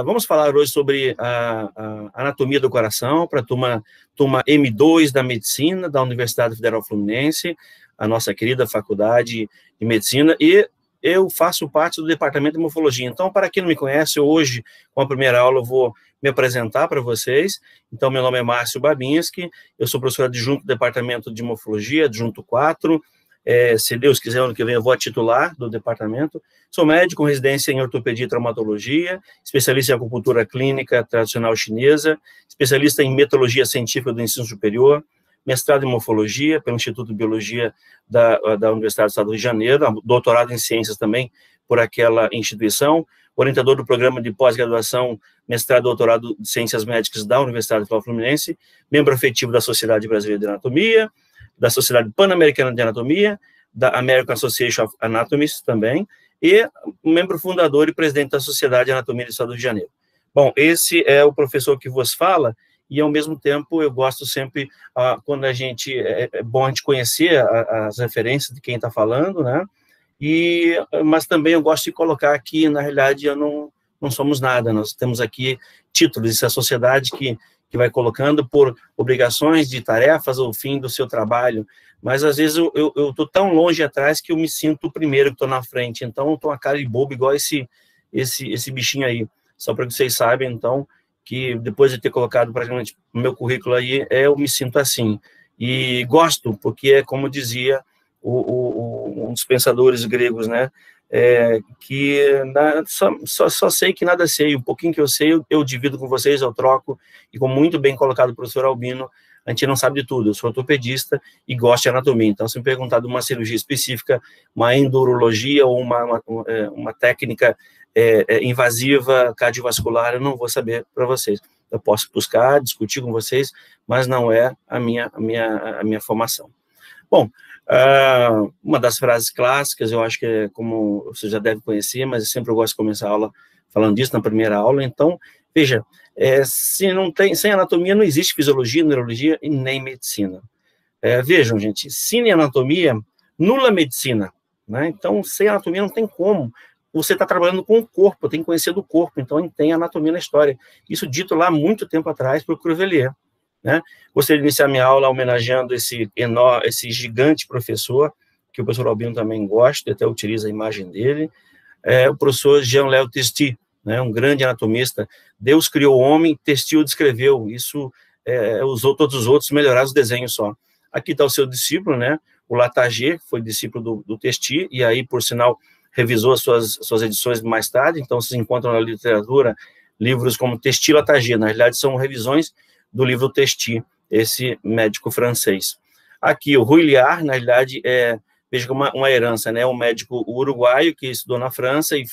Vamos falar hoje sobre a anatomia do coração para a turma M2 da Medicina da Universidade Federal Fluminense, a nossa querida Faculdade de Medicina, e eu faço parte do Departamento de Morfologia. Então, para quem não me conhece, hoje, com a primeira aula, eu vou me apresentar para vocês. Então, meu nome é Márcio Babinski, eu sou professor adjunto do Departamento de Morfologia, adjunto 4, se Deus quiser, ano que vem eu vou a titular do departamento. Sou médico com residência em ortopedia e traumatologia, especialista em acupuntura clínica tradicional chinesa, especialista em metodologia científica do ensino superior, mestrado em morfologia pelo Instituto de Biologia da Universidade do Estado do Rio de Janeiro, doutorado em ciências também por aquela instituição, orientador do programa de pós-graduação, mestrado e doutorado de ciências médicas da Universidade Federal Fluminense, membro efetivo da Sociedade Brasileira de Anatomia, da Sociedade Pan-Americana de Anatomia, da American Association of Anatomists também, e membro fundador e presidente da Sociedade de Anatomia do Estado do Rio de Janeiro. Bom, esse é o professor que vos fala, e ao mesmo tempo eu gosto sempre, quando a gente, é bom a gente conhecer as referências de quem está falando, né, mas também eu gosto de colocar aqui, na realidade, não somos nada, nós temos aqui títulos, isso é a sociedade que vai colocando por obrigações de tarefas ao fim do seu trabalho, mas às vezes eu estou tão longe atrás que eu me sinto o primeiro que estou na frente, então eu estou uma cara de bobo igual esse bichinho aí, só para que vocês saibam, então, que depois de ter colocado praticamente o meu currículo aí, eu me sinto assim, e gosto, porque é como dizia um dos pensadores gregos, né, que só sei que nada sei, um pouquinho que eu sei, eu divido com vocês, eu troco, e como muito bem colocado o professor Albino, a gente não sabe de tudo, eu sou ortopedista e gosto de anatomia, então se me perguntar de uma cirurgia específica, uma endurologia ou uma técnica invasiva cardiovascular, eu não vou saber para vocês, eu posso buscar, discutir com vocês, mas não é a minha formação. Bom, uma das frases clássicas, eu acho que é como você já deve conhecer, mas sempre eu gosto de começar a aula falando disso na primeira aula, então, veja, sem anatomia não existe fisiologia, neurologia e nem medicina. Vejam, gente, sem anatomia, nula medicina, né? Então, sem anatomia não tem como. Você está trabalhando com o corpo, tem que conhecer do corpo, então tem anatomia na história. Isso dito lá muito tempo atrás por Cruvelier, né? Gostaria de iniciar minha aula homenageando esse gigante professor, que o professor Albino também gosta, até utiliza a imagem dele, o professor Jean-Léo Testi, né, um grande anatomista. Deus criou o homem, Testi o descreveu, isso usou todos os outros, melhorar os desenhos só. Aqui está o seu discípulo, né, o Latager, que foi discípulo do Testi, e aí, por sinal, revisou as suas edições mais tarde, então vocês encontram na literatura livros como Testi e Latager, na realidade são revisões do livro Testi, esse médico francês. Aqui, o Rui Liard, na realidade, veja como uma herança, né, um médico uruguaio que estudou na França e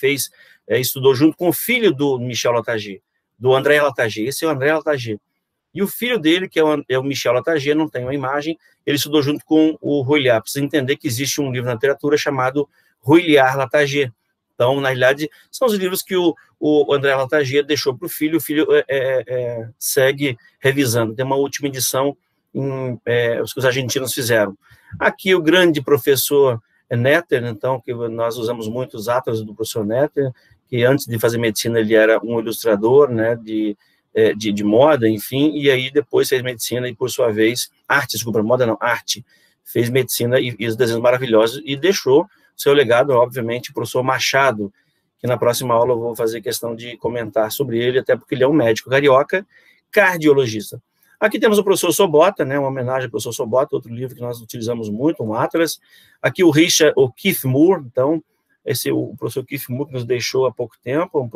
estudou junto com o filho do Michel Latager, do André Latager, esse é o André Latager. E o filho dele, que é o Michel Latager, não tem uma imagem, ele estudou junto com o Rui Liard. Precisa entender que existe um livro na literatura chamado Rui Liard Latager. Então, na realidade, são os livros que o André Latager deixou para o filho segue revisando. Tem uma última edição os que os argentinos fizeram. Aqui o grande professor Netter, então, que nós usamos muito os atlas do professor Netter, que antes de fazer medicina ele era um ilustrador, né, de moda, enfim, e aí depois fez medicina e, por sua vez, arte, fez medicina e os desenhos maravilhosos e deixou seu legado, obviamente, o professor Machado, que na próxima aula eu vou fazer questão de comentar sobre ele, até porque ele é um médico carioca, cardiologista. Aqui temos o professor Sobota, né, uma homenagem ao professor Sobota, outro livro que nós utilizamos muito, um atlas. Aqui o Keith Moore, então, o professor Keith Moore que nos deixou há pouco tempo,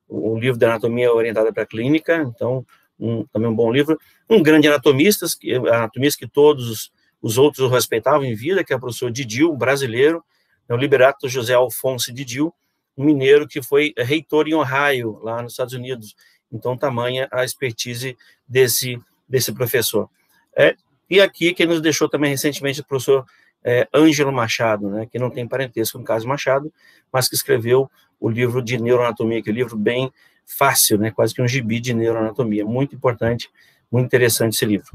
um livro de anatomia orientada para a clínica, então, também um bom livro. Um grande anatomista que todos os outros o respeitavam em vida, que é o professor Didil, brasileiro, o Liberato José Alfonso Didil, um mineiro que foi reitor em Ohio, lá nos Estados Unidos. Então, tamanha a expertise desse professor. E aqui, quem nos deixou também recentemente, o professor Ângelo Machado, né, que não tem parentesco com o Carlos Machado, mas que escreveu o livro de neuroanatomia, que é um livro bem fácil, né, quase que um gibi de neuroanatomia. Muito importante, muito interessante esse livro.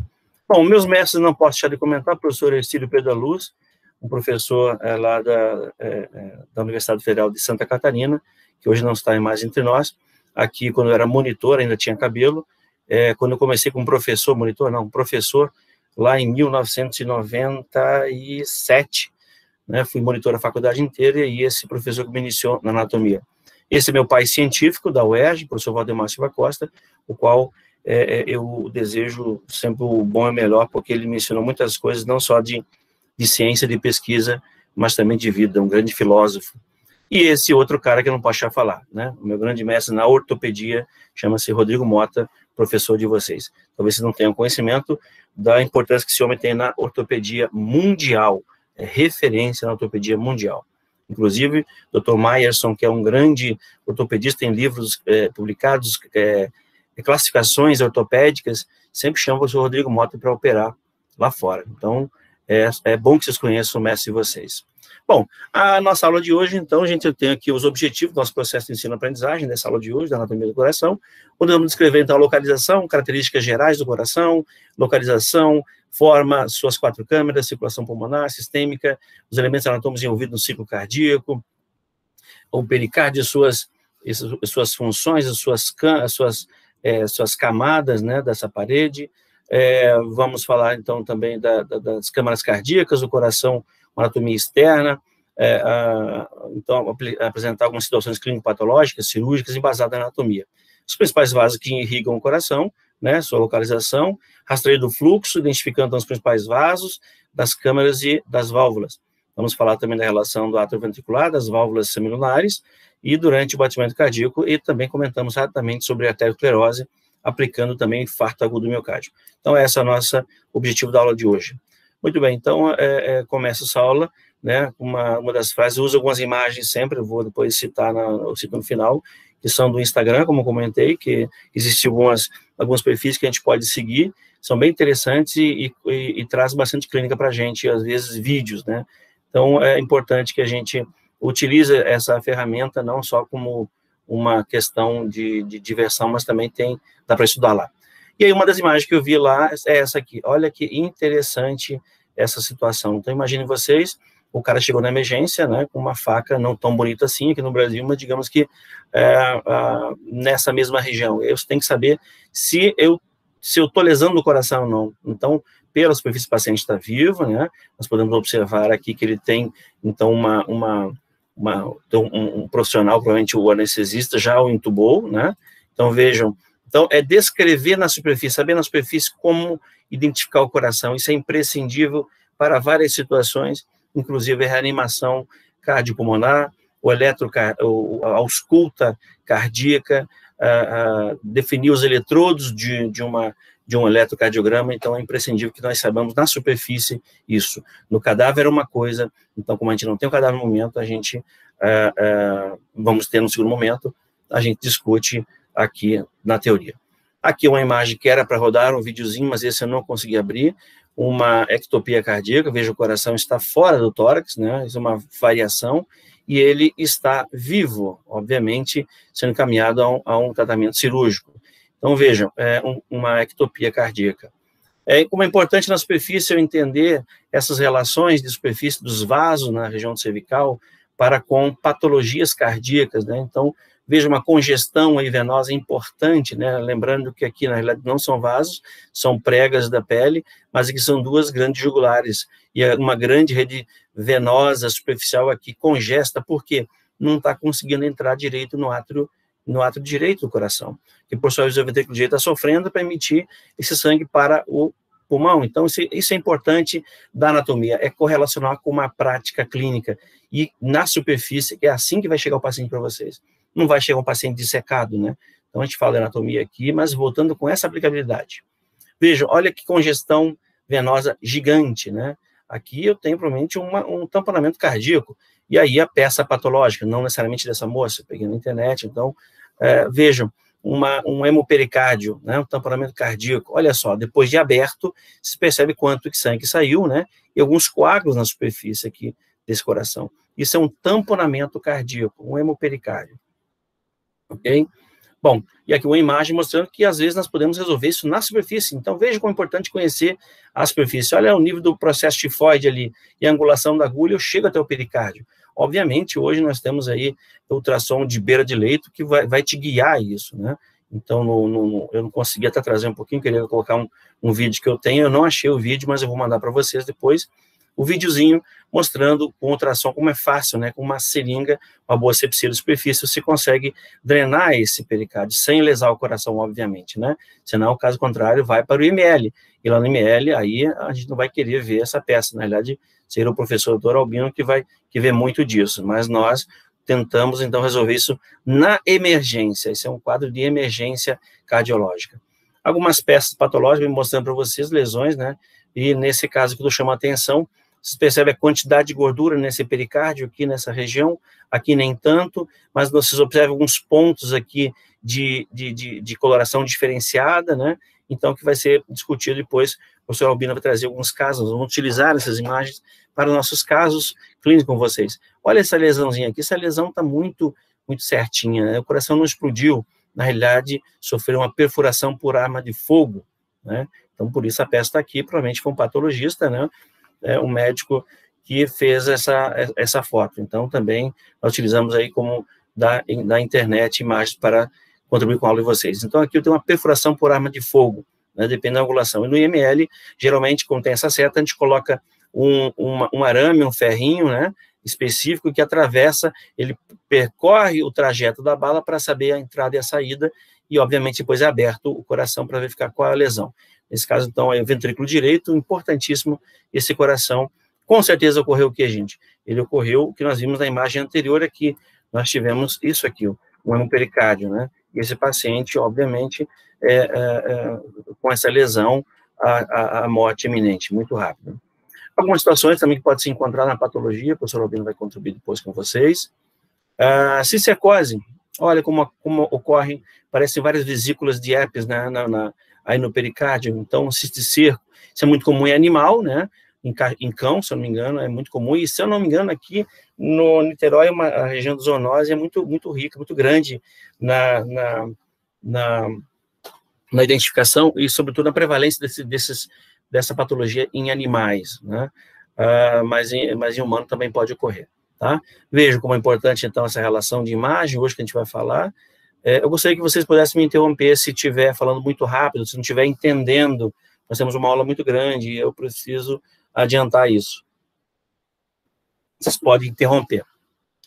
Bom, meus mestres não posso deixar de comentar, o professor Ercílio Pedro da Luz, um professor lá da Universidade Federal de Santa Catarina, que hoje não está mais entre nós. aqui quando eu era monitor, ainda tinha cabelo, quando eu comecei como professor, professor, lá em 1997, né, fui monitor a faculdade inteira, e esse professor que me iniciou na anatomia. Esse é meu pai científico da UERJ, professor Valdemar Silva Costa, o qual eu desejo sempre o bom e o melhor, porque ele me ensinou muitas coisas, não só de ciência, de pesquisa, mas também de vida, um grande filósofo. E esse outro cara que eu não posso deixar falar, né? O meu grande mestre na ortopedia chama-se Rodrigo Mota, professor de vocês. Talvez vocês não tenham conhecimento da importância que esse homem tem na ortopedia mundial, referência na ortopedia mundial. Inclusive, Dr. Myerson, que é um grande ortopedista, tem livros publicados, classificações ortopédicas, sempre chama o professor Rodrigo Mota para operar lá fora. Então, é bom que vocês conheçam o mestre de vocês. Bom, a nossa aula de hoje, então, a gente tem aqui os objetivos do nosso processo de ensino-aprendizagem, dessa aula de hoje, da anatomia do coração, onde vamos descrever, então, a localização, características gerais do coração, localização, forma, suas 4 câmeras, circulação pulmonar, sistêmica, os elementos anatômicos envolvidos no ciclo cardíaco, o pericárdio, suas funções, as suas camadas, né, dessa parede. Vamos falar, então, também das câmaras cardíacas, do coração, uma anatomia externa, então, apresentar algumas situações clínico-patológicas, cirúrgicas, embasadas na anatomia. Os principais vasos que irrigam o coração, né, sua localização, rastreio do fluxo, identificando então, os principais vasos, das câmaras e das válvulas. Vamos falar também da relação do átrio ventricular, das válvulas semilunares, e durante o batimento cardíaco, e também comentamos rapidamente sobre a arteriosclerose, aplicando também infarto agudo do miocárdio. Então, esse é o nosso objetivo da aula de hoje. Muito bem, então, começa essa aula, né, uma das frases, uso algumas imagens sempre, eu vou depois citar no final, que são do Instagram, como eu comentei, que existem alguns perfis que a gente pode seguir, são bem interessantes e traz bastante clínica para a gente, às vezes vídeos, né, então é importante que a gente utilize essa ferramenta não só como uma questão de diversão, mas também dá para estudar lá. E aí uma das imagens que eu vi lá é essa aqui, olha que interessante essa situação. Então imaginem vocês, o cara chegou na emergência, né, com uma faca não tão bonita assim aqui no Brasil, mas digamos que nessa mesma região. Eu tenho que saber se eu estou lesando o coração ou não. Então, pela superfície, o paciente está vivo, né, nós podemos observar aqui que ele tem, então, um profissional, provavelmente o anestesista, já o intubou, né, então vejam, então é descrever na superfície, saber na superfície como identificar o coração, isso é imprescindível para várias situações, inclusive a reanimação cardiopulmonar, a ausculta cardíaca, definir os eletrodos de um eletrocardiograma, então é imprescindível que nós saibamos na superfície isso. No cadáver é uma coisa, então como a gente não tem o cadáver no momento, a gente, vamos ter no segundo momento, a gente discute aqui na teoria. Aqui uma imagem que era para rodar, um videozinho, mas esse eu não consegui abrir, uma ectopia cardíaca, veja o coração está fora do tórax, né, isso é uma variação, e ele está vivo, obviamente, sendo encaminhado a um tratamento cirúrgico. Então, vejam, uma ectopia cardíaca. Como é importante na superfície eu entender essas relações de superfície dos vasos na região cervical para com patologias cardíacas, né, então, veja uma congestão aí venosa importante, né, lembrando que aqui, na realidade, não são vasos, são pregas da pele, mas aqui são 2 grandes jugulares, e uma grande rede venosa superficial aqui congesta, porque não está conseguindo entrar direito no átrio direito do coração, que por sua vez o ventrículo direito está sofrendo para emitir esse sangue para o pulmão. Então, isso é importante da anatomia, é correlacionar com uma prática clínica, e na superfície, é assim que vai chegar o paciente para vocês. Não vai chegar um paciente dissecado, né? Então, a gente fala de anatomia aqui, mas voltando com essa aplicabilidade. Vejam, olha que congestão venosa gigante, né? Aqui eu tenho, provavelmente, um tamponamento cardíaco, e aí a peça patológica, não necessariamente dessa moça, eu peguei na internet, então, vejam, um hemopericárdio, né? Um tamponamento cardíaco, olha só, depois de aberto, se percebe quanto que sangue saiu, né? E alguns coágulos na superfície aqui desse coração. Isso é um tamponamento cardíaco, um hemopericárdio. Ok? Bom, e aqui uma imagem mostrando que às vezes nós podemos resolver isso na superfície, então veja como é importante conhecer a superfície. Olha o nível do processo tifoide ali, e a angulação da agulha, eu chego até o pericárdio. Obviamente, hoje nós temos aí ultrassom de beira de leito que vai te guiar isso, né? Então, eu não consegui até trazer um pouquinho, queria colocar um vídeo que eu tenho, eu não achei o vídeo, mas eu vou mandar para vocês depois, o videozinho mostrando com ultrassom como é fácil, né? Com uma seringa, uma boa sepsia de superfície, você consegue drenar esse pericárdio, sem lesar o coração, obviamente, né? Senão, caso contrário, vai para o IML, e lá no IML, aí a gente não vai querer ver essa peça, na realidade, seria o professor Dr. Albino que vê muito disso, mas nós tentamos, então, resolver isso na emergência. Esse é um quadro de emergência cardiológica. Algumas peças patológicas, mostrando para vocês lesões, né? E nesse caso que eu estou chamando a atenção, vocês percebem a quantidade de gordura nesse pericárdio, aqui nessa região, aqui nem tanto, mas vocês observam alguns pontos aqui de coloração diferenciada, né? Então, que vai ser discutido depois, o professor Albino vai trazer alguns casos, vamos utilizar essas imagens para nossos casos clínicos com vocês. Olha essa lesãozinha aqui, essa lesão está muito certinha, né? O coração não explodiu, na realidade, sofreu uma perfuração por arma de fogo, né? Então, por isso a peça está aqui, provavelmente foi um patologista, né? Um médico que fez essa foto. Então, também, nós utilizamos aí como da internet imagens para contribuir com a aula de vocês. Então, aqui eu tenho uma perfuração por arma de fogo, né, depende da angulação. E no IML, geralmente, quando tem essa seta, a gente coloca um arame, um ferrinho, né, específico que atravessa, ele percorre o trajeto da bala para saber a entrada e a saída, e, obviamente, depois é aberto o coração para verificar qual é a lesão. Nesse caso, então, é o ventrículo direito, importantíssimo esse coração. Com certeza ocorreu o que, gente? Ele ocorreu o que nós vimos na imagem anterior aqui. Nós tivemos isso aqui, um hemopericárdio, né? E esse paciente, obviamente, com essa lesão, a morte iminente, muito rápido. Algumas situações também que pode se encontrar na patologia, o professor Albino vai contribuir depois com vocês. Cisticercose, olha como ocorre, parecem várias vesículas de herpes, né, aí no pericárdio. Então, cisticerco, isso é muito comum em animal, né? Em cão, se eu não me engano, é muito comum, e se eu não me engano, aqui no Niterói, a região de zoonose é muito rica, muito grande na identificação e, sobretudo, na prevalência dessa patologia em animais, né? Mas em humano também pode ocorrer, tá? Vejam como é importante, então, essa relação de imagem, hoje que a gente vai falar. Eu gostaria que vocês pudessem me interromper se estiver falando muito rápido, se não estiver entendendo. Nós temos uma aula muito grande e eu preciso adiantar isso. Vocês podem interromper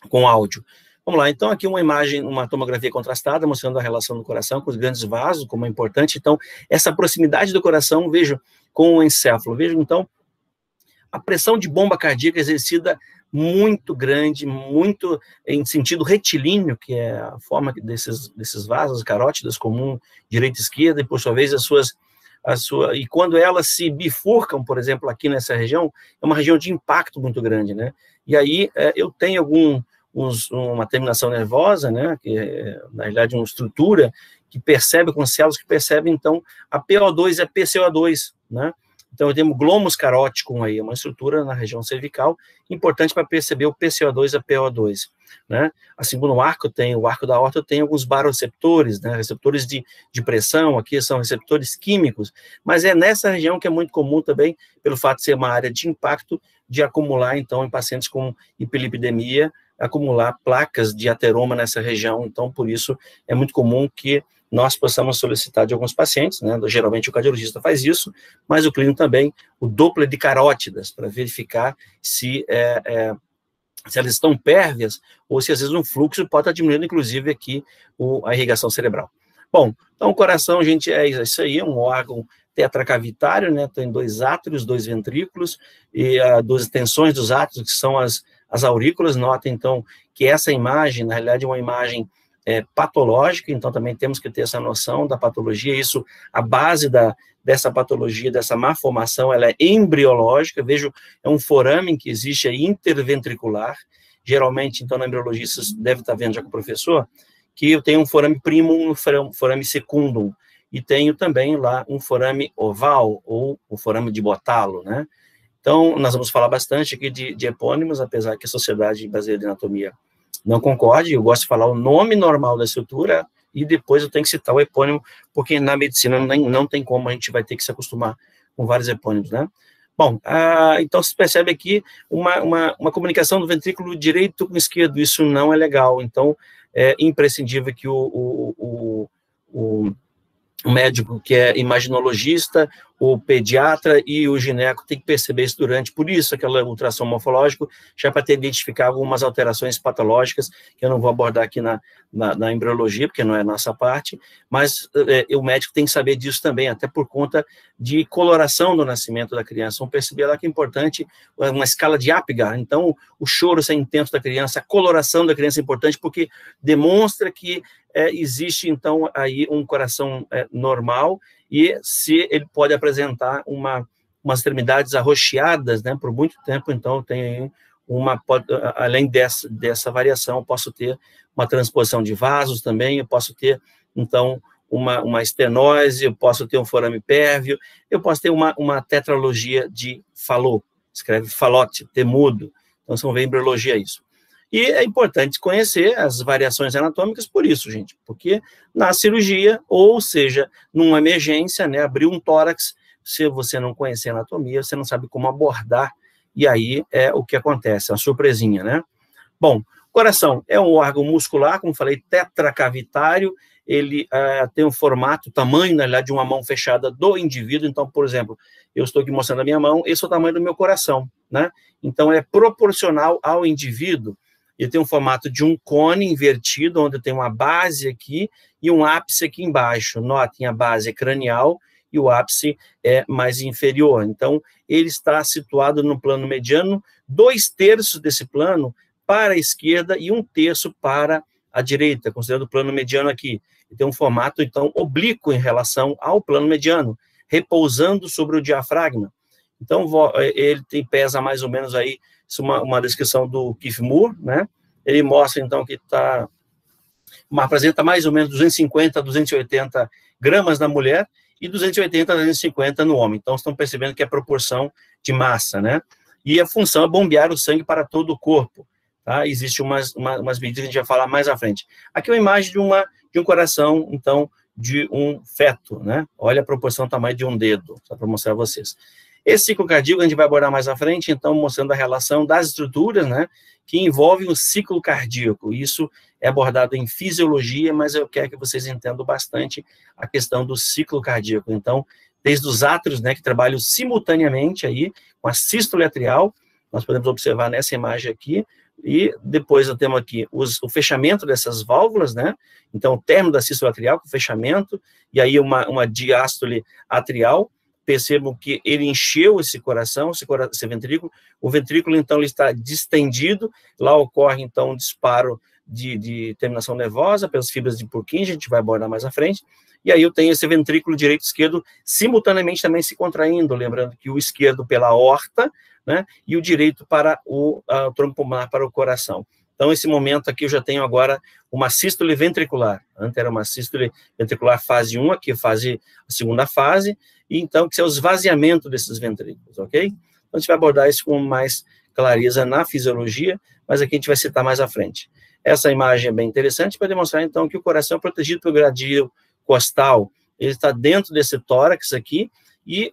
com áudio. Vamos lá, então aqui uma imagem, uma tomografia contrastada, mostrando a relação do coração com os grandes vasos, como é importante. Então, essa proximidade do coração, vejo, com o encéfalo. Vejo, então, a pressão de bomba cardíaca exercida muito grande, muito em sentido retilíneo, que é a forma desses vasos carótidas comum, direita e esquerda, e por sua vez e quando elas se bifurcam, por exemplo, aqui nessa região, é uma região de impacto muito grande, né? E aí eu tenho uma terminação nervosa, né? Que é, na realidade, uma estrutura que percebe, com células que percebem, então, a PO2 e a PCO2, né? Então, eu tenho o glomus carótico aí, uma estrutura na região cervical, importante para perceber o PCO2 e a PO2, né? Assim como no arco, o arco da aorta tem alguns baroreceptores, né? Receptores de pressão, aqui são receptores químicos, mas é nessa região que é muito comum também, pelo fato de ser uma área de impacto, de acumular, então, em pacientes com hiperlipidemia, acumular placas de ateroma nessa região. Então, por isso, é muito comum que nós possamos solicitar de alguns pacientes, né? Geralmente o cardiologista faz isso, mas o clínico também, o Doppler de carótidas, para verificar se elas estão pérvias, ou se às vezes um fluxo pode estar diminuindo, inclusive, aqui a irrigação cerebral. Bom, então o coração, gente, é isso aí, é um órgão tetracavitário, né? Tem 2 átrios, 2 ventrículos, e 2 extensões dos átrios, que são as aurículas. Notem, então, que essa imagem, na realidade, é uma imagem patológica, então também temos que ter essa noção da patologia. Isso, a base dessa patologia, dessa malformação, ela é embriológica. Vejo, é um forame que existe aí interventricular. Geralmente, então, na embriologia, vocês devem estar vendo já com o professor, que eu tenho um forame primum, um forame secundum, e tenho também lá um forame oval, ou o forame de Botalo, né? Então, nós vamos falar bastante aqui de epônimos, apesar que a Sociedade Brasileira de Anatomia não concorde. Eu gosto de falar o nome normal da estrutura e depois eu tenho que citar o epônimo, porque na medicina não tem como, a gente vai ter que se acostumar com vários epônimos, né? Bom, então se percebe aqui uma comunicação do ventrículo direito com esquerdo, isso não é legal, então é imprescindível que o médico que é imaginologista, o pediatra e o gineco tem que perceber isso por isso aquela ultrassom morfológico, já para ter identificar algumas alterações patológicas, que eu não vou abordar aqui na embriologia, porque não é nossa parte, mas o médico tem que saber disso também, até por conta de coloração do nascimento da criança. Vamos perceber lá que é importante uma escala de Apgar, então o choro ser intenso da criança, a coloração da criança é importante, porque demonstra que existe, então, aí um coração normal, e se ele pode apresentar umas extremidades arroxeadas, né, por muito tempo, então tem além dessa variação, eu posso ter uma transposição de vasos também, eu posso ter, então, uma estenose, eu posso ter um forame pérvio, eu posso ter uma tetralogia de Fallot, escreve Fallot, temudo, então vocês vão ver em embriologia isso. E é importante conhecer as variações anatômicas por isso, gente, porque na cirurgia, ou seja, numa emergência, né, abrir um tórax, se você não conhecer anatomia, você não sabe como abordar, e aí é o que acontece, é uma surpresinha, né? Bom, coração é um órgão muscular, como falei, tetracavitário, ele tem um formato, tamanho, na realidade, de uma mão fechada do indivíduo. Então, por exemplo, eu estou aqui mostrando a minha mão, esse é o tamanho do meu coração, né? Então, é proporcional ao indivíduo. Ele tem um formato de um cone invertido, onde tem uma base aqui e um ápice aqui embaixo. Notem, a base é cranial e o ápice é mais inferior. Então, ele está situado no plano mediano, 2/3 desse plano para a esquerda e 1/3 para a direita, considerando o plano mediano aqui. Ele tem um formato, então, oblíquo em relação ao plano mediano, repousando sobre o diafragma. Então, ele pesa mais ou menos aí, isso é uma descrição do Keith Moore, né? Ele mostra, então, que apresenta mais ou menos 250 a 280 gramas na mulher e 280 a 250 no homem. Então, estão percebendo que é proporção de massa, né? E a função é bombear o sangue para todo o corpo, tá? Existem umas medidas que a gente vai falar mais à frente. Aqui é uma imagem de um coração, então, de um feto, né? Olha a proporção, o tamanho de um dedo, só para mostrar a vocês. Esse ciclo cardíaco a gente vai abordar mais à frente, então, mostrando a relação das estruturas, né, que envolvem o ciclo cardíaco. Isso é abordado em fisiologia, mas eu quero que vocês entendam bastante a questão do ciclo cardíaco. Então, desde os átrios, né, que trabalham simultaneamente aí com a sístole atrial, nós podemos observar nessa imagem aqui, e depois nós temos aqui o fechamento dessas válvulas, né, então o término da sístole atrial, com o fechamento, e aí uma diástole atrial. Percebam que ele encheu esse coração, esse ventrículo, o ventrículo, então, ele está distendido, lá ocorre, então, um disparo de terminação nervosa pelas fibras de Purkinje, a gente vai abordar mais à frente, e aí eu tenho esse ventrículo direito e esquerdo simultaneamente também se contraindo, lembrando que o esquerdo pela aorta, né, e o direito para o tronco pulmonar, para o coração. Então, nesse momento aqui, eu já tenho agora uma sístole ventricular. Antes era uma sístole ventricular fase 1, aqui a segunda fase, e então, que é o esvaziamento desses ventrículos, ok? Então, a gente vai abordar isso com mais clareza na fisiologia, mas aqui a gente vai citar mais à frente. Essa imagem é bem interessante para demonstrar, então, que o coração é protegido pelo gradil costal. Ele está dentro desse tórax aqui, e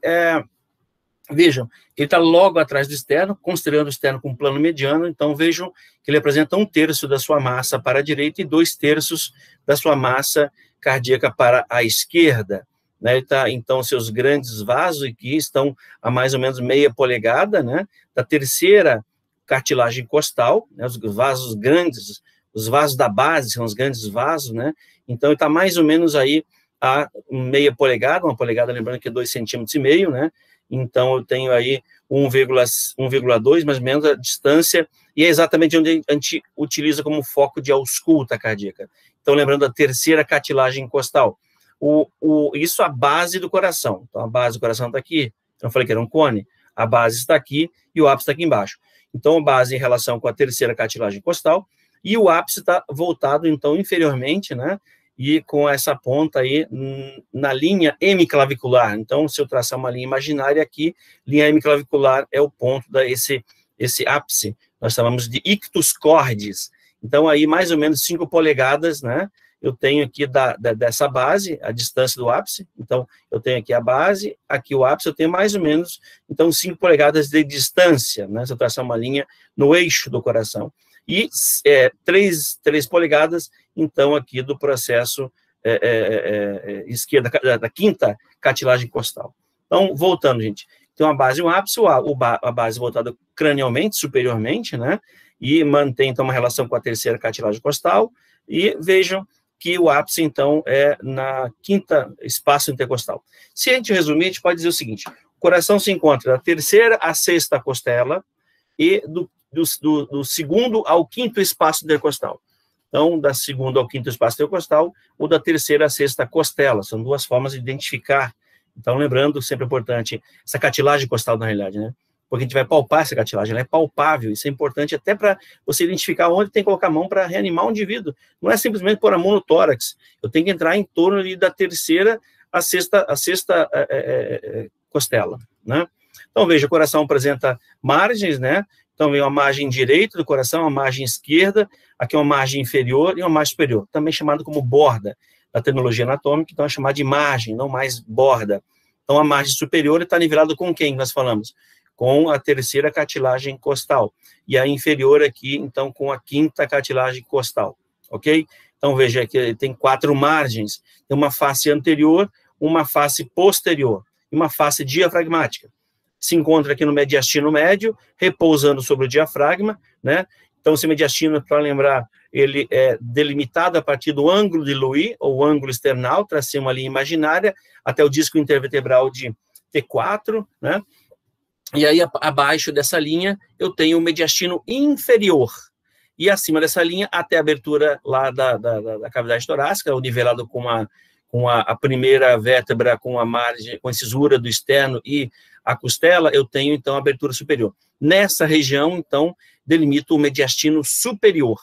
vejam, ele está logo atrás do externo, considerando o externo com plano mediano, então vejam que ele apresenta 1/3 da sua massa para a direita e 2/3 da sua massa cardíaca para a esquerda, né? Então, seus grandes vasos aqui estão a mais ou menos meia polegada, né, da terceira cartilagem costal, né, os vasos grandes, os vasos da base são os grandes vasos, né, então ele está mais ou menos aí a meia polegada, uma polegada, lembrando que é 2,5 cm, né, então eu tenho aí 1,2 mais ou menos a distância, e é exatamente onde a gente utiliza como foco de ausculta cardíaca. Então, lembrando a terceira cartilagem costal, isso a base do coração. Então, a base do coração está aqui, eu falei que era um cone, a base está aqui e o ápice está aqui embaixo. Então, a base em relação com a terceira cartilagem costal, e o ápice está voltado, então, inferiormente, né, e com essa ponta aí na linha hemiclavicular. Então, se eu traçar uma linha imaginária aqui, linha hemiclavicular é o ponto esse ápice, nós chamamos de ictus cordis. Então, aí mais ou menos 5 polegadas, né, eu tenho aqui dessa base, a distância do ápice, então, eu tenho aqui a base, aqui o ápice, eu tenho mais ou menos, então, 5 polegadas de distância, né, se eu traçar uma linha no eixo do coração, e 3 polegadas, então, aqui do processo esquerda, da quinta cartilagem costal. Então, voltando, gente, tem uma base e um ápice, a base voltada cranialmente, superiormente, né, e mantém, então, uma relação com a terceira cartilagem costal, e vejam que o ápice, então, é na quinta espaço intercostal. Se a gente resumir, a gente pode dizer o seguinte: o coração se encontra da terceira à sexta costela e do segundo ao quinto espaço intercostal. Então, da segunda ao quinto espaço intercostal ou da terceira à sexta costela. São duas formas de identificar. Então, lembrando, sempre é importante, essa cartilagem costal, na realidade, né? Porque a gente vai palpar essa cartilagem, ela é palpável, isso é importante até para você identificar onde tem que colocar a mão para reanimar um indivíduo. Não é simplesmente pôr a mão no tórax, eu tenho que entrar em torno ali da terceira à sexta costela, né? Então, veja, o coração apresenta margens, né? Então, vem uma margem direita do coração, uma margem esquerda, aqui uma margem inferior e uma margem superior, também chamado como borda, da terminologia anatômica, então é chamado de margem, não mais borda. Então, a margem superior está nivelada com quem nós falamos? Com a terceira cartilagem costal, e a inferior aqui, então, com a quinta cartilagem costal, ok? Então, veja que tem 4 margens, tem uma face anterior, uma face posterior, e uma face diafragmática. Se encontra aqui no mediastino médio, repousando sobre o diafragma, né? Então, esse mediastino, para lembrar, ele é delimitado a partir do ângulo de Louis, ou ângulo external, tracei uma linha imaginária, até o disco intervertebral de T4, né? E aí, abaixo dessa linha, eu tenho o mediastino inferior. E acima dessa linha, até a abertura lá da cavidade torácica, o nivelado com a primeira vértebra, com a margem, com a cisura do externo e a costela, eu tenho, então, a abertura superior. Nessa região, então, delimito o mediastino superior.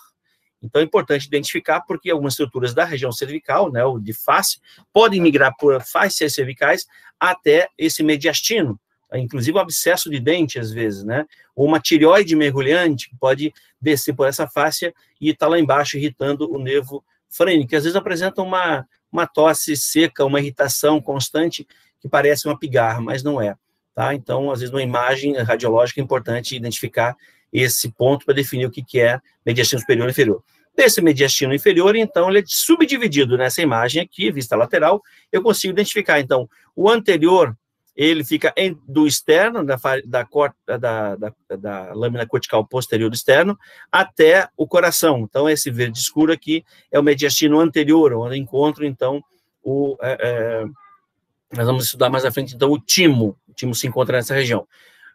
Então, é importante identificar, porque algumas estruturas da região cervical, né, ou de face, podem migrar por fáscias cervicais até esse mediastino. Inclusive o abscesso de dente, às vezes, né? Ou uma tireoide mergulhante, que pode descer por essa fáscia e estar lá embaixo irritando o nervo frênico, que às vezes apresenta uma tosse seca, uma irritação constante, que parece uma pigarra, mas não é, tá? Então, às vezes, uma imagem radiológica é importante identificar esse ponto para definir o que é mediastino superior e inferior. Desse mediastino inferior, então, ele é subdividido nessa imagem aqui, vista lateral, eu consigo identificar, então, o anterior, ele fica do externo, da lâmina cortical posterior do externo, até o coração. Então, esse verde escuro aqui é o mediastino anterior, onde eu encontro, então, nós vamos estudar mais à frente, então, o timo. O timo se encontra nessa região.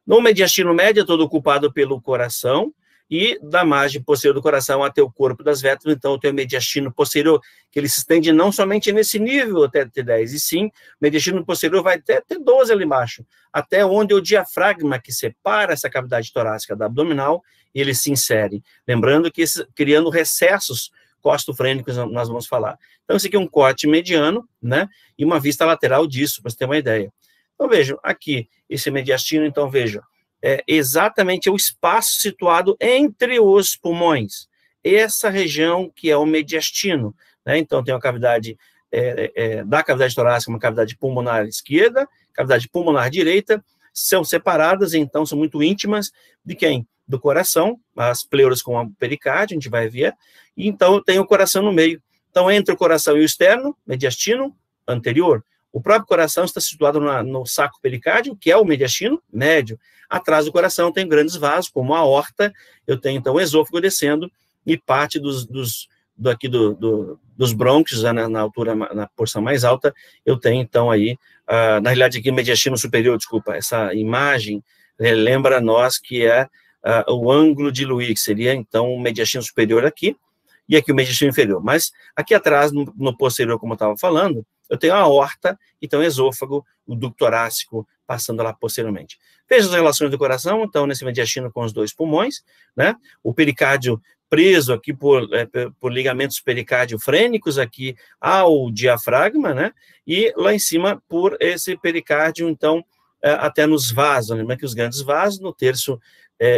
No mediastino médio, é todo ocupado pelo coração, e da margem posterior do coração até o corpo das vértebras, então eu tenho o mediastino posterior, que ele se estende não somente nesse nível até T10, e sim, o mediastino posterior vai até T12 ali embaixo, até onde o diafragma que separa essa cavidade torácica da abdominal, ele se insere. Lembrando que criando recessos costofrênicos, nós vamos falar. Então, esse aqui é um corte mediano, né, e uma vista lateral disso, para você ter uma ideia. Então, vejam, aqui, esse mediastino, então, vejam, é exatamente o espaço situado entre os pulmões. Essa região que é o mediastino, né? Então, tem uma cavidade da cavidade torácica, uma cavidade pulmonar esquerda, cavidade pulmonar direita, são separadas, então, são muito íntimas de quem? Do coração, as pleuras com o pericárdio, a gente vai ver, e então tem o coração no meio. Então, entre o coração e o externo, mediastino anterior, o próprio coração está situado no saco pericárdio, que é o mediastino médio. Atrás do coração tem grandes vasos, como a aorta, eu tenho, então, o esôfago descendo, e parte dos brônquios, na altura, na porção mais alta, eu tenho, então, aí, na realidade, aqui, o mediastino superior, desculpa, essa imagem lembra a nós que é o ângulo de Louis, que seria, então, o mediastino superior aqui, e aqui o mediastino inferior. Mas aqui atrás, no posterior, como eu estava falando, eu tenho a aorta, então, o esôfago, o ducto torácico, passando lá posteriormente. Veja as relações do coração, então, nesse mediastino com os 2 pulmões, né? O pericárdio preso aqui por ligamentos pericárdio-frênicos aqui ao diafragma, né? E lá em cima por esse pericárdio, então, até nos vasos, lembra que os grandes vasos, no terço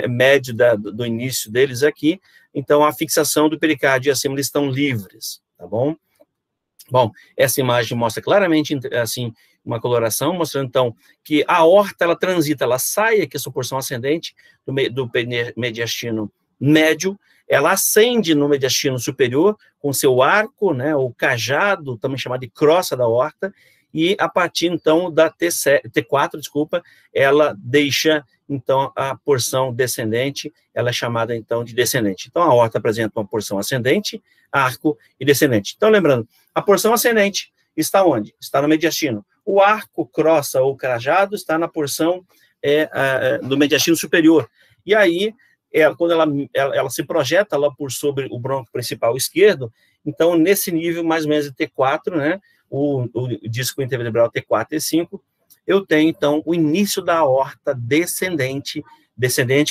médio do início deles aqui, então, a fixação do pericárdio acima, eles estão livres, tá bom? Bom, essa imagem mostra claramente, assim, uma coloração, mostrando, então, que a aorta, ela transita, ela sai aqui, sua porção ascendente do mediastino médio, ela ascende no mediastino superior, com seu arco, né, o cajado, também chamado de crosta da aorta, e a partir, então, da T4, desculpa, ela deixa, então, a porção descendente, ela é chamada, então, de descendente. Então, a aorta apresenta uma porção ascendente, arco e descendente. Então, lembrando, a porção ascendente está onde? Está no mediastino. O arco, crosta ou cajado está na porção do mediastino superior. E aí, quando ela se projeta lá por sobre o bronco principal esquerdo, então, nesse nível, mais ou menos de T4, né, o disco intervertebral T4 e T5, eu tenho, então, o início da aorta descendente,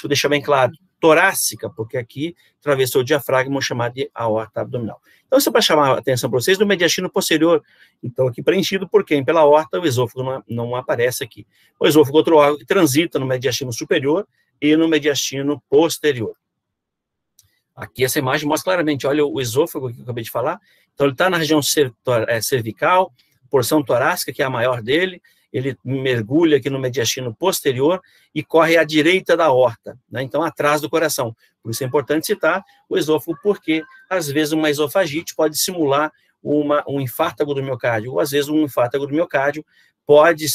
vou deixar bem claro, torácica, porque aqui atravessou o diafragma, chamado de aorta abdominal. Então, isso é para chamar a atenção para vocês do mediastino posterior, então aqui preenchido por quem? Pela aorta, o esôfago não aparece aqui. O esôfago é outro órgão que transita no mediastino superior e no mediastino posterior. Aqui essa imagem mostra claramente, olha o esôfago que eu acabei de falar, então ele está na região cervical, porção torácica, que é a maior dele, ele mergulha aqui no mediastino posterior e corre à direita da aorta, né? Então atrás do coração. Por isso é importante citar o esôfago, porque às vezes uma esofagite pode simular um infarto agudo do miocárdio, ou às vezes um infarto agudo do miocárdio pode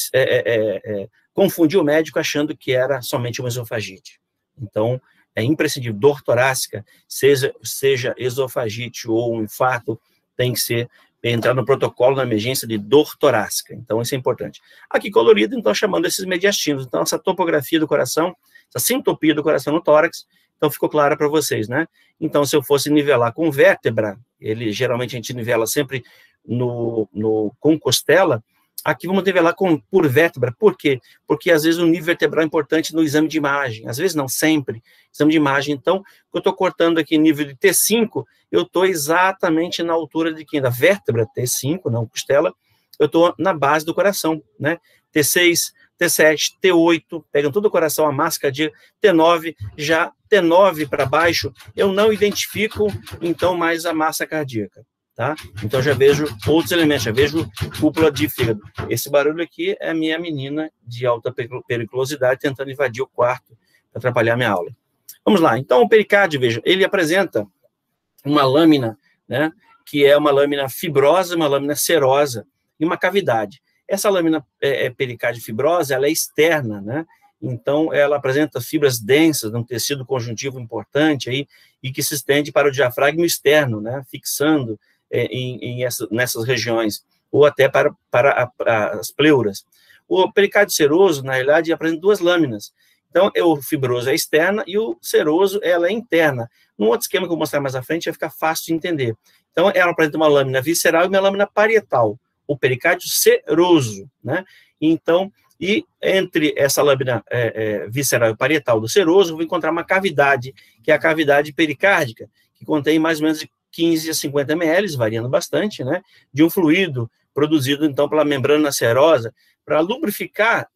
confundir o médico achando que era somente uma esofagite. Então, é imprescindível, dor torácica, seja esofagite ou um infarto, tem que entrar no protocolo na emergência de dor torácica. Então, isso é importante. Aqui colorido, então, chamando esses mediastinos. Então, essa topografia do coração, essa sintopia do coração no tórax, então, ficou clara para vocês, né? Então, se eu fosse nivelar com vértebra, geralmente a gente nivela sempre com costela, aqui vamos nivelar por vértebra. Por quê? Porque, às vezes, o nível vertebral é importante no exame de imagem. Às vezes, não sempre. Exame de imagem. Então, eu estou cortando aqui nível de T5, eu estou exatamente na altura de quem? Da vértebra, T5, não costela. Eu estou na base do coração, né? T6, T7, T8, pegam todo o coração, a massa cardíaca, T9, já T9 para baixo, eu não identifico, então, mais a massa cardíaca. Tá? Então, já vejo outros elementos, já vejo cúpula de fígado. Esse barulho aqui é a minha menina de alta periculosidade tentando invadir o quarto para atrapalhar minha aula. Vamos lá. Então, o pericárdio, veja, ele apresenta uma lâmina, né, que é uma lâmina fibrosa, uma lâmina serosa e uma cavidade. Essa lâmina pericárdio fibrosa, ela é externa, né? Então, ela apresenta fibras densas, um tecido conjuntivo importante aí, e que se estende para o diafragma externo, né, fixando nessas regiões, ou até para as pleuras. O pericárdio seroso, na realidade, apresenta duas lâminas. Então, o fibroso é externa e o seroso, ela é interna. Num outro esquema que eu vou mostrar mais à frente, vai ficar fácil de entender. Então, ela apresenta uma lâmina visceral e uma lâmina parietal, o pericárdio seroso, né? Então, e entre essa lâmina visceral e parietal do seroso, eu vou encontrar uma cavidade, que é a cavidade pericárdica, que contém mais ou menos de 15 a 50 ml, variando bastante, né, de um fluido produzido, então, pela membrana serosa, para lubrificar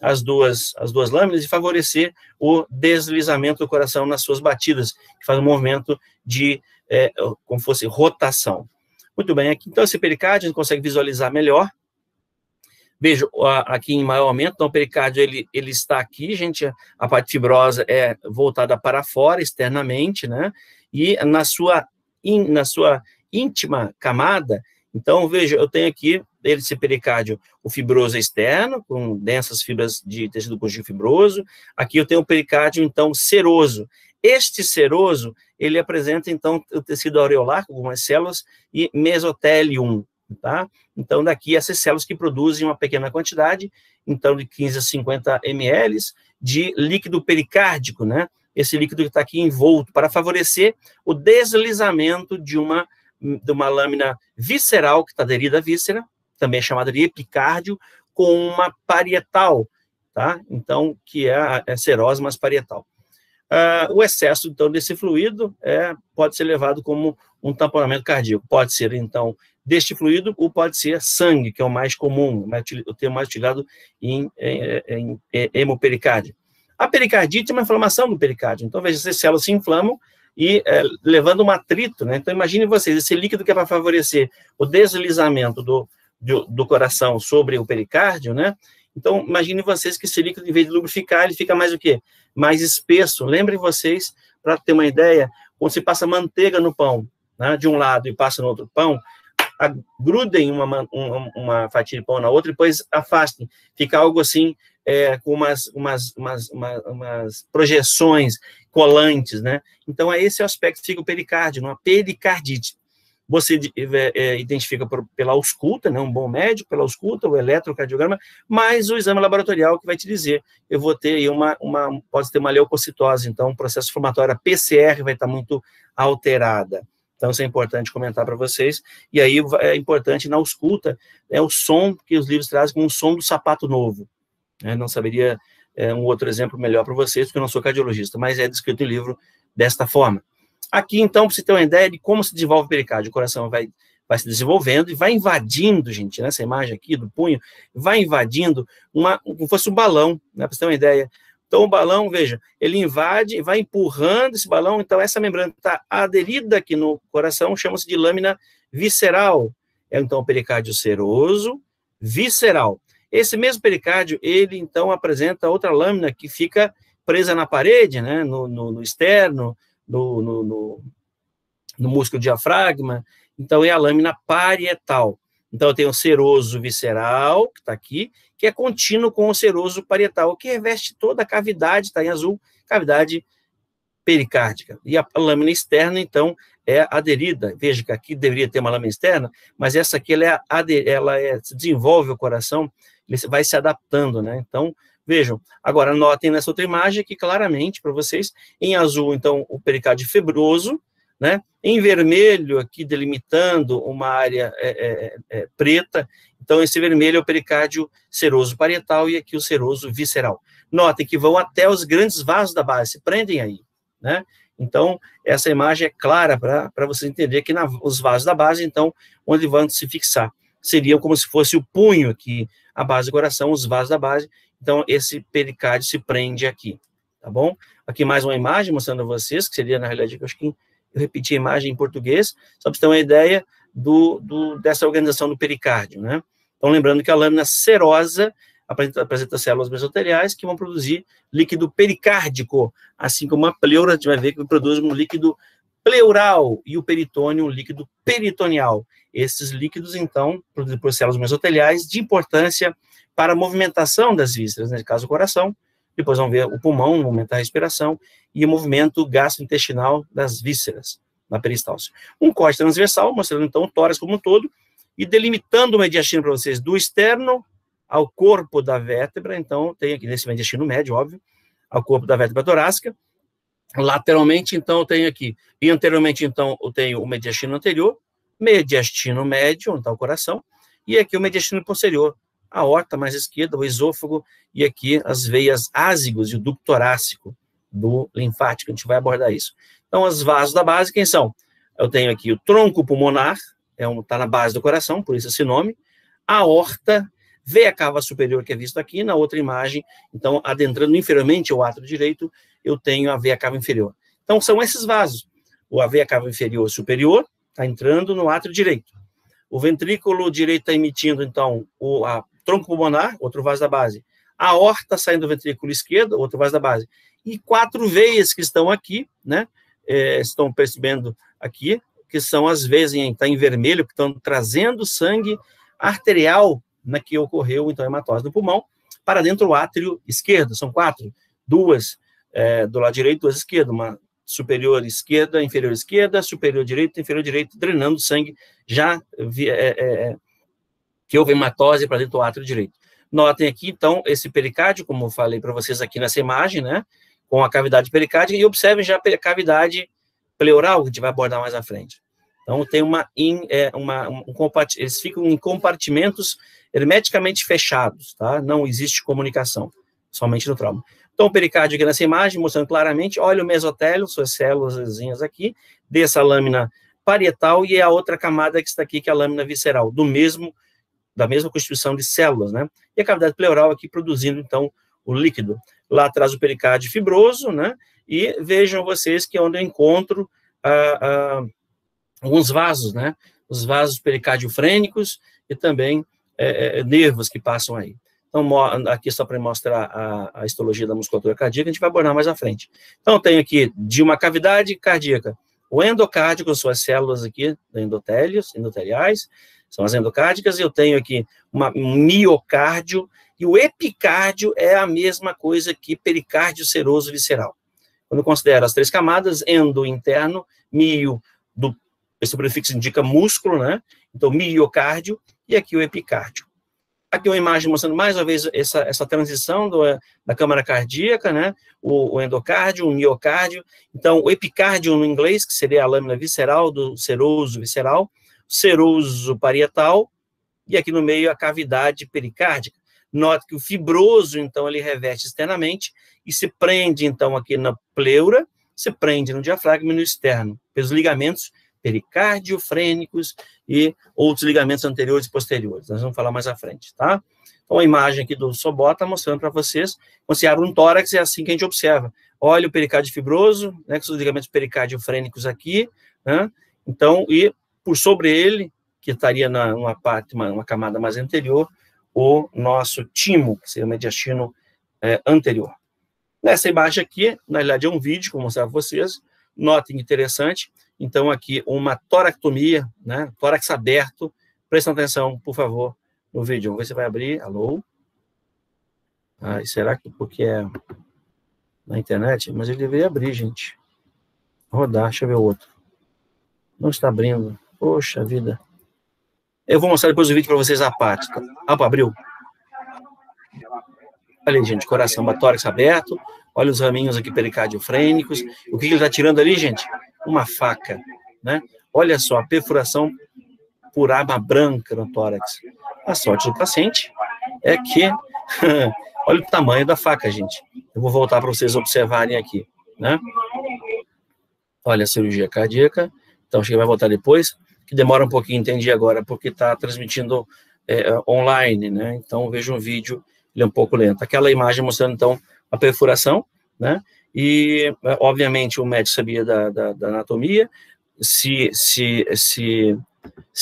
as duas lâminas e favorecer o deslizamento do coração nas suas batidas, que faz um movimento de, como fosse rotação. Muito bem, aqui, então, esse pericárdio a gente consegue visualizar melhor. Veja, aqui em maior aumento, então, o pericárdio, ele está aqui, gente, a parte fibrosa é voltada para fora, externamente, né, e na sua íntima camada, então, veja, eu tenho aqui, esse pericárdio, o fibroso externo, com densas fibras de tecido conjuntivo fibroso, aqui eu tenho o pericárdio, então, seroso. Este seroso, ele apresenta, então, o tecido areolar, com algumas células, e mesotelium, tá? Então, daqui, essas células que produzem uma pequena quantidade, então, de 15 a 50 ml de líquido pericárdico, né? Esse líquido que está aqui envolto, para favorecer o deslizamento de uma lâmina visceral, que está aderida à víscera, também é chamada de epicárdio, com uma parietal, tá? Então, que é a serosa, mas parietal. O excesso, então, desse fluido pode ser levado como um tamponamento cardíaco. Pode ser, então, deste fluido, ou pode ser sangue, que é o mais comum, o termo mais utilizado em hemopericárdio. A pericardite é uma inflamação do pericárdio. Então, veja, essas células se inflamam, e levando um atrito, né? Então, imagine vocês, esse líquido que é para favorecer o deslizamento do coração sobre o pericárdio, né? Então, imagine vocês que esse líquido, em vez de lubrificar, ele fica mais o quê? Mais espesso. Lembrem vocês, para ter uma ideia, quando se passa manteiga no pão, né, de um lado e passa no outro pão, grudem uma fatia de pão na outra e depois afastem. Fica algo assim, com umas projeções colantes, né? Então, esse é o aspecto que fica o pericárdio, uma pericardite. Você identifica pela ausculta, né, um bom médico, pela ausculta, o eletrocardiograma, mas o exame laboratorial que vai te dizer, eu vou ter aí pode ter uma leucocitose, então o processo inflamatório, a PCR vai estar muito alterada. Então, isso é importante comentar para vocês. E aí, é importante, na ausculta, o som que os livros trazem como um som do sapato novo. Não saberia um outro exemplo melhor para vocês, porque eu não sou cardiologista, mas é descrito em livro desta forma. Aqui, então, para você ter uma ideia de como se desenvolve o pericárdio, o coração vai se desenvolvendo e vai invadindo, gente, nessa imagem aqui do punho, vai invadindo como fosse um balão, né, para você ter uma ideia. Então, o balão, veja, ele invade, vai empurrando esse balão, então essa membrana está aderida aqui no coração, chama-se de lâmina visceral. Então, o pericárdio seroso, visceral. Esse mesmo pericárdio, ele, então, apresenta outra lâmina que fica presa na parede, né, no externo, no músculo diafragma, então é a lâmina parietal. Então eu tenho o seroso visceral, que está aqui, que é contínuo com o seroso parietal, que reveste toda a cavidade, está em azul, cavidade pericárdica. E a lâmina externa, então, é aderida. Veja que aqui deveria ter uma lâmina externa, mas essa aqui, se desenvolve o coração, ele vai se adaptando, né? Então, vejam, agora notem nessa outra imagem aqui claramente para vocês, em azul, então, o pericárdio fibroso, né? Em vermelho, aqui delimitando uma área preta, então esse vermelho é o pericárdio seroso parietal e aqui o seroso visceral. Notem que vão até os grandes vasos da base, se prendem aí, né? Então, essa imagem é clara para você entender que os vasos da base, então, onde vão se fixar. Seriam como se fosse o punho aqui, a base do coração, os vasos da base. Então, esse pericárdio se prende aqui, tá bom? Aqui mais uma imagem mostrando a vocês, que seria, na realidade, eu acho que eu repeti a imagem em português, só para você ter uma ideia dessa organização do pericárdio, né? Então, lembrando que a lâmina serosa apresenta células mesoteliais que vão produzir líquido pericárdico, assim como a pleura, a gente vai ver que produz um líquido pleural e o peritônio, um líquido peritoneal. Esses líquidos, então, produzidos por células mesoteliais, de importância para a movimentação das vísceras, nesse caso o coração, depois vamos ver o pulmão, no momento da respiração, e o movimento gastrointestinal das vísceras, na peristalse. Um corte transversal, mostrando então o tórax como um todo, e delimitando o mediastino para vocês, do externo ao corpo da vértebra, então tem aqui nesse mediastino médio, óbvio, ao corpo da vértebra torácica. Lateralmente, então, eu tenho aqui, e anteriormente, então, eu tenho o mediastino anterior, mediastino médio, onde está o coração, e aqui o mediastino posterior, a aorta mais esquerda, o esôfago, e aqui as veias ázigos e o ducto torácico do linfático, a gente vai abordar isso. Então, os vasos da base, quem são? Eu tenho aqui o tronco pulmonar, está na base do coração, por isso esse nome, a aorta, veia cava superior, que é visto aqui, na outra imagem, então, adentrando inferiormente ao átrio direito, eu tenho a veia cava inferior. Então, são esses vasos. A veia cava inferior superior está entrando no átrio direito. O ventrículo direito está emitindo, então, a tronco pulmonar, outro vaso da base. A aorta saindo do ventrículo esquerdo, outro vaso da base. E 4 veias que estão aqui, né? Estão percebendo aqui, que são as veias, está em vermelho, que estão trazendo sangue arterial na que ocorreu, então, a hematose do pulmão, para dentro do átrio esquerdo. São 4, 2 do lado direito, 2 esquerdo, uma superior esquerda, inferior esquerda, superior direito, inferior direito, drenando sangue já que houve hematose para dentro do átrio direito. Notem aqui, então, esse pericárdio, como eu falei para vocês aqui nessa imagem, né, com a cavidade pericárdica, e observem já a cavidade pleural, que a gente vai abordar mais à frente. Então, tem eles ficam em compartimentos hermeticamente fechados, tá? Não existe comunicação, somente no trauma. Então, o pericárdio aqui nessa imagem, mostrando claramente, olha o mesotélio, suas células aqui, dessa lâmina parietal, e a outra camada que está aqui, que é a lâmina visceral, da mesma constituição de células, né? E a cavidade pleural aqui produzindo, então, o líquido. Lá atrás o pericárdio fibroso, né? E vejam vocês que é onde eu encontro alguns vasos, né? Os vasos pericardiofrênicos e também nervos que passam aí. Então, aqui só para mostrar a histologia da musculatura cardíaca, a gente vai abordar mais à frente. Então, eu tenho aqui, de uma cavidade cardíaca, o endocárdio, com suas células aqui, endoteliais, são as endocárdicas, e eu tenho aqui um miocárdio, e o epicárdio é a mesma coisa que pericárdio seroso visceral. Quando eu considero as três camadas, endo, interno, mio, esse prefixo indica músculo, né? Então, miocárdio, e aqui o epicárdio. Aqui uma imagem mostrando mais uma vez essa transição da câmara cardíaca, né? O endocárdio, o miocárdio. Então, o epicárdio no inglês, que seria a lâmina visceral do seroso visceral, seroso parietal, e aqui no meio a cavidade pericárdica. Note que o fibroso, então, ele reveste externamente e se prende, então, aqui na pleura, se prende no diafragma e no externo, pelos ligamentos pericardiofrênicos e outros ligamentos anteriores e posteriores. Nós vamos falar mais à frente, tá? Então, a imagem aqui do Sobó está mostrando para vocês, quando se abre um tórax, é assim que a gente observa. Olha o pericárdio fibroso, né, com os ligamentos pericardiofrênicos aqui, né? Então, e por sobre ele, que estaria numa parte, uma camada mais anterior, o nosso timo, que seria o mediastino anterior. Nessa imagem aqui, na realidade é um vídeo que eu vou mostrar para vocês, notem interessante, então aqui uma toractomia, né, tórax aberto, prestem atenção, por favor, no vídeo, vamos ver se vai abrir, alô? Será que porque é na internet? Mas ele deveria abrir, gente, rodar, deixa eu ver o outro, não está abrindo, poxa vida. Eu vou mostrar depois o vídeo para vocês à parte. Tá? Opa, abriu. Olha aí, gente, coração, tórax aberto. Olha os raminhos aqui pericardiofrênicos. O que ele está tirando ali, gente? Uma faca, né? Olha só, a perfuração por arma branca no tórax. A sorte do paciente é que... olha o tamanho da faca, gente. Eu vou voltar para vocês observarem aqui, né? Olha a cirurgia cardíaca. Então, acho que vai voltar depois, que demora um pouquinho, entendi agora, porque está transmitindo online, né? Então, veja um vídeo, ele é um pouco lento. Aquela imagem mostrando, então, a perfuração, né? E, obviamente, o médico sabia da anatomia, se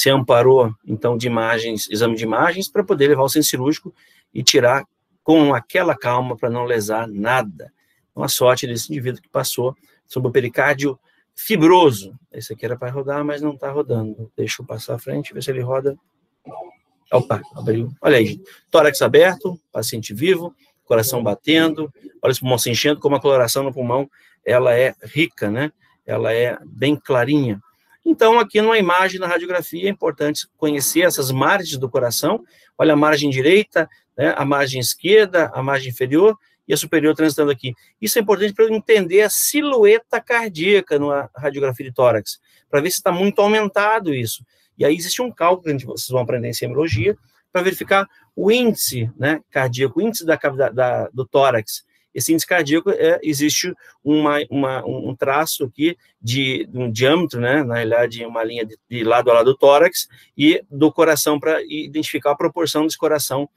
amparou, então, de imagens, exame de imagens, para poder levar ao centro cirúrgico e tirar com aquela calma para não lesar nada. Uma sorte desse indivíduo que passou sobre o pericárdio fibroso. Esse aqui era para rodar, mas não está rodando. Deixa eu passar à frente, ver se ele roda. Opa, abriu. Olha aí, gente. Tórax aberto, paciente vivo, coração batendo, olha os pulmões se enchendo, como a coloração no pulmão, ela é rica, né? Ela é bem clarinha. Então, aqui numa imagem, na radiografia, é importante conhecer essas margens do coração. Olha a margem direita, né? A margem esquerda, a margem inferior, e a superior transitando aqui. Isso é importante para entender a silhueta cardíaca na radiografia de tórax, para ver se está muito aumentado isso. E aí existe um cálculo que vocês vão aprender em semiologia, para verificar o índice, né, cardíaco, o índice da cavidade do tórax. Esse índice cardíaco, existe um traço aqui de um diâmetro, né, na realidade uma linha de lado a lado do tórax, e do coração, para identificar a proporção desse coração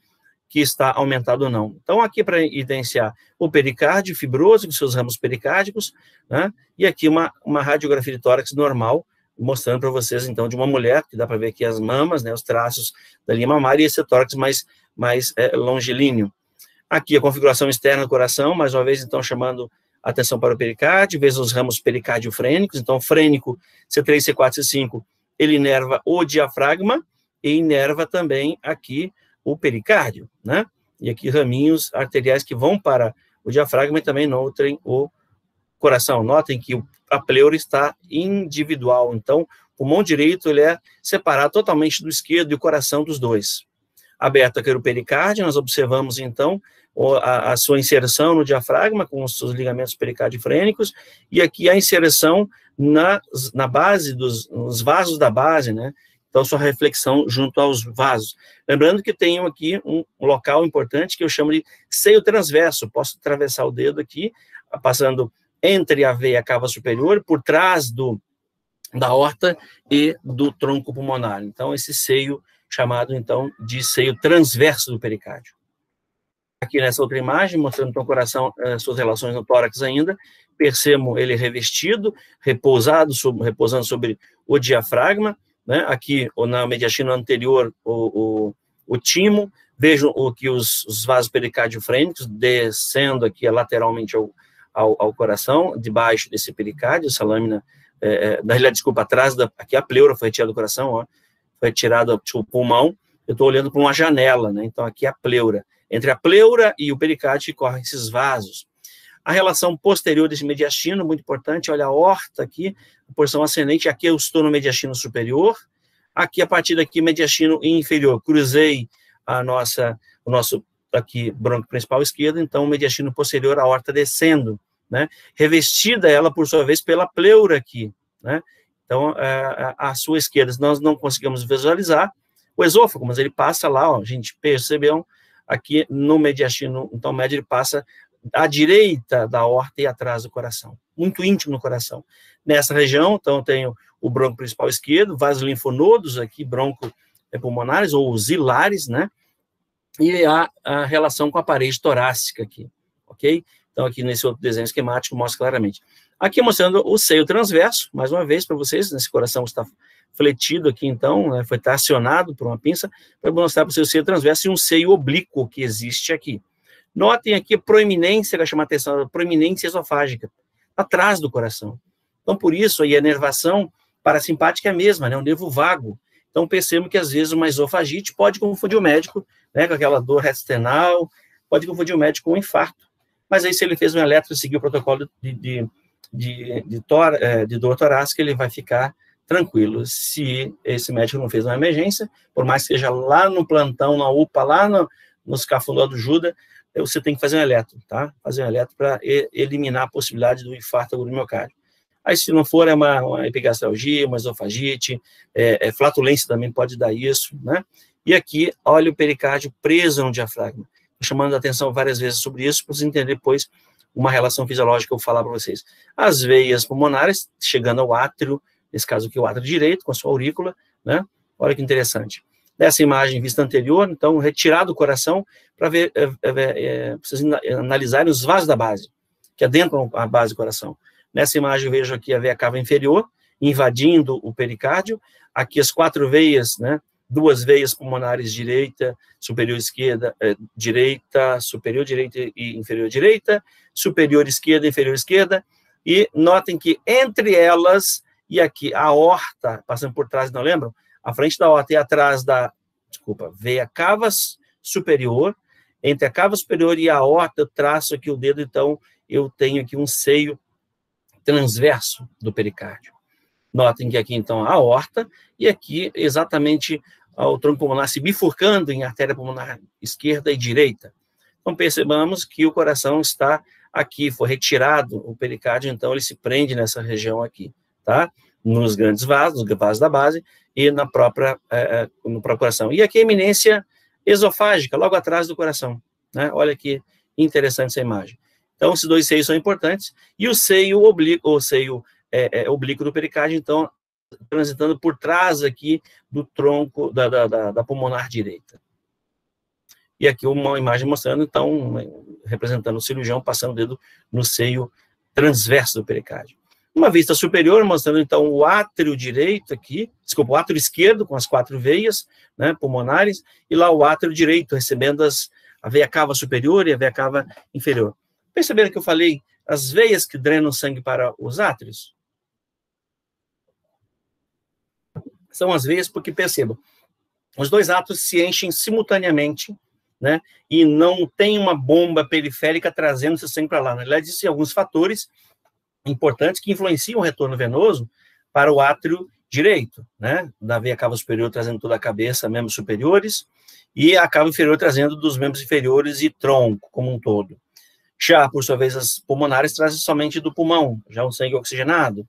que está aumentado ou não. Então, aqui para evidenciar o pericárdio fibroso, com seus ramos pericárdicos, né, e aqui uma radiografia de tórax normal, mostrando para vocês, então, de uma mulher, que dá para ver aqui as mamas, né, os traços da linha mamária, e esse tórax mais longilíneo. Aqui a configuração externa do coração, mais uma vez, então, chamando a atenção para o pericárdio, vezes os ramos pericardiofrênicos, então, frênico, C3, C4, C5, ele inerva o diafragma, e inerva também aqui o pericárdio, né? E aqui raminhos arteriais que vão para o diafragma e também nutrem o coração. Notem que a pleura está individual, então o pulmão direito ele é separado totalmente do esquerdo e o coração dos dois. Aberto aqui o pericárdio, nós observamos então a sua inserção no diafragma com os seus ligamentos pericardiofrênicos e aqui a inserção na base nos vasos da base, né? Então, sua reflexão junto aos vasos. Lembrando que tenho aqui um local importante que eu chamo de seio transverso. Posso atravessar o dedo aqui, passando entre a veia cava superior, por trás da aorta e do tronco pulmonar. Então, esse seio chamado, então, de seio transverso do pericárdio. Aqui nessa outra imagem, mostrando então o coração, suas relações no tórax ainda, percebam ele revestido, repousando sobre o diafragma, né? Aqui na mediastina anterior, o timo, vejam que os vasos pericárdio-frênicos descendo aqui lateralmente ao coração, debaixo desse pericárdio, essa lâmina, na realidade, desculpa, atrás, aqui a pleura foi retirada do coração, ó, foi retirada do pulmão, eu estou olhando para uma janela, né? Então aqui a pleura. Entre a pleura e o pericárdio correm esses vasos. A relação posterior desse mediastino, muito importante, olha a aorta aqui, a porção ascendente, aqui eu estou no mediastino superior, aqui a partir daqui mediastino inferior, cruzei o nosso aqui brônquio principal esquerdo, então o mediastino posterior, a aorta descendo, né? Revestida ela, por sua vez, pela pleura aqui, né? Então, à sua esquerda, nós não conseguimos visualizar o esôfago, mas ele passa lá, ó, a gente percebeu, aqui no mediastino, então o médio ele passa à direita da aorta e atrás do coração, muito íntimo no coração. Nessa região, então, eu tenho o brônquio principal esquerdo, vasos linfonodos aqui, broncopulmonares, ou os hilares, né? E a relação com a parede torácica aqui, ok? Então, aqui nesse outro desenho esquemático, mostra claramente. Aqui mostrando o seio transverso, mais uma vez, para vocês, nesse coração está fletido aqui, então, né, foi tracionado por uma pinça, para mostrar para vocês o seio transverso e um seio oblíquo que existe aqui. Notem aqui a proeminência, vai chamar a atenção, a proeminência esofágica, atrás do coração. Então, por isso, aí a nervação parasimpática é a mesma, né, o nervo vago. Então, percebam que, às vezes, uma esofagite pode confundir o médico, né, com aquela dor restenal, pode confundir o médico com um infarto. Mas aí, se ele fez um eletro e seguir o protocolo de dor torácica, ele vai ficar tranquilo. Se esse médico não fez uma emergência, por mais que seja lá no plantão, na UPA, lá nos Cafundó do Juda, você tem que fazer um eletro, tá? Fazer um eletro para eliminar a possibilidade do infarto agudo do miocárdio. Aí, se não for, é uma epigastralgia, uma esofagite, flatulência também pode dar isso, né? E aqui, olha o pericárdio preso no diafragma. Estou chamando a atenção várias vezes sobre isso, para vocês entenderem depois uma relação fisiológica que eu vou falar para vocês. As veias pulmonares, chegando ao átrio, nesse caso aqui o átrio direito, com a sua aurícula, né? Olha que interessante. Dessa imagem vista anterior, então, retirado o coração, para ver, vocês analisarem os vasos da base, que adentram a base do coração. Nessa imagem, eu vejo aqui a veia cava inferior, invadindo o pericárdio, aqui as 4 veias, né? 2 veias pulmonares direita, superior esquerda, direita, superior direita e inferior direita, superior esquerda, inferior esquerda, e notem que entre elas, e aqui a aorta, passando por trás, não lembram? A frente da aorta e atrás veia cava superior, entre a cava superior e a aorta, eu traço aqui o dedo, então eu tenho aqui um seio transverso do pericárdio. Notem que aqui, então, a aorta, e aqui, exatamente, o tronco pulmonar se bifurcando em artéria pulmonar esquerda e direita. Então, percebamos que o coração está aqui, foi retirado o pericárdio, então ele se prende nessa região aqui, tá? Nos grandes vasos, nos vasos da base, e no próprio coração. E aqui a eminência esofágica, logo atrás do coração, né? Olha que interessante essa imagem. Então, esses 2 seios são importantes, e o seio oblíquo, oblíquo do pericárdio, então, transitando por trás aqui do tronco da pulmonar direita. E aqui uma imagem mostrando, então, representando o cirurgião passando o dedo no seio transverso do pericárdio. Uma vista superior, mostrando, então, o átrio direito aqui, desculpa, o átrio esquerdo, com as 4 veias, né, pulmonares, e lá o átrio direito, recebendo a veia cava superior e a veia cava inferior. Perceberam que eu falei as veias que drenam sangue para os átrios? São as veias porque, percebam, os 2 átrios se enchem simultaneamente, né, e não tem uma bomba periférica trazendo esse sangue para lá. Na realidade, existem alguns fatores importantes que influenciam o retorno venoso para o átrio direito, né, da veia cava superior trazendo toda a cabeça, membros superiores, e a cava inferior trazendo dos membros inferiores e tronco como um todo. Já, por sua vez, as pulmonares trazem somente do pulmão, já um sangue oxigenado.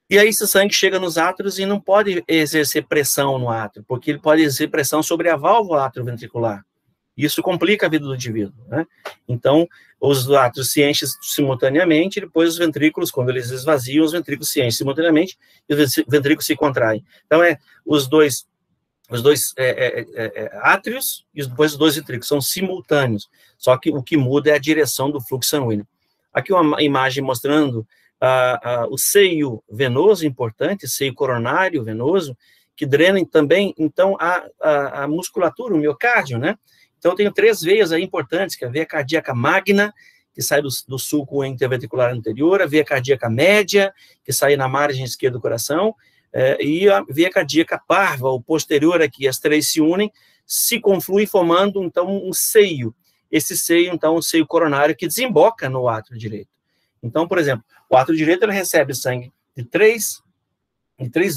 E aí esse sangue chega nos átrios e não pode exercer pressão no átrio, porque ele pode exercer pressão sobre a válvula atrioventricular. Isso complica a vida do indivíduo, né? Então, os átrios se enchem simultaneamente, e depois os ventrículos, quando eles esvaziam, os ventrículos se enchem simultaneamente e os ventrículos se contraem. Então, os 2 os dois átrios e depois os dois ventrículos, são simultâneos, só que o que muda é a direção do fluxo sanguíneo. Aqui uma imagem mostrando o seio venoso importante, seio coronário venoso, que drena também, então, a musculatura, o miocárdio, né? Então, eu tenho 3 veias aí importantes, que é a veia cardíaca magna, que sai do sulco interventricular anterior, a veia cardíaca média, que sai na margem esquerda do coração, e a veia cardíaca parva, ou posterior aqui, as 3 se unem, se confluem formando, então, um seio. Esse seio, então, um seio coronário que desemboca no átrio direito. Então, por exemplo, o átrio direito, ele recebe sangue de três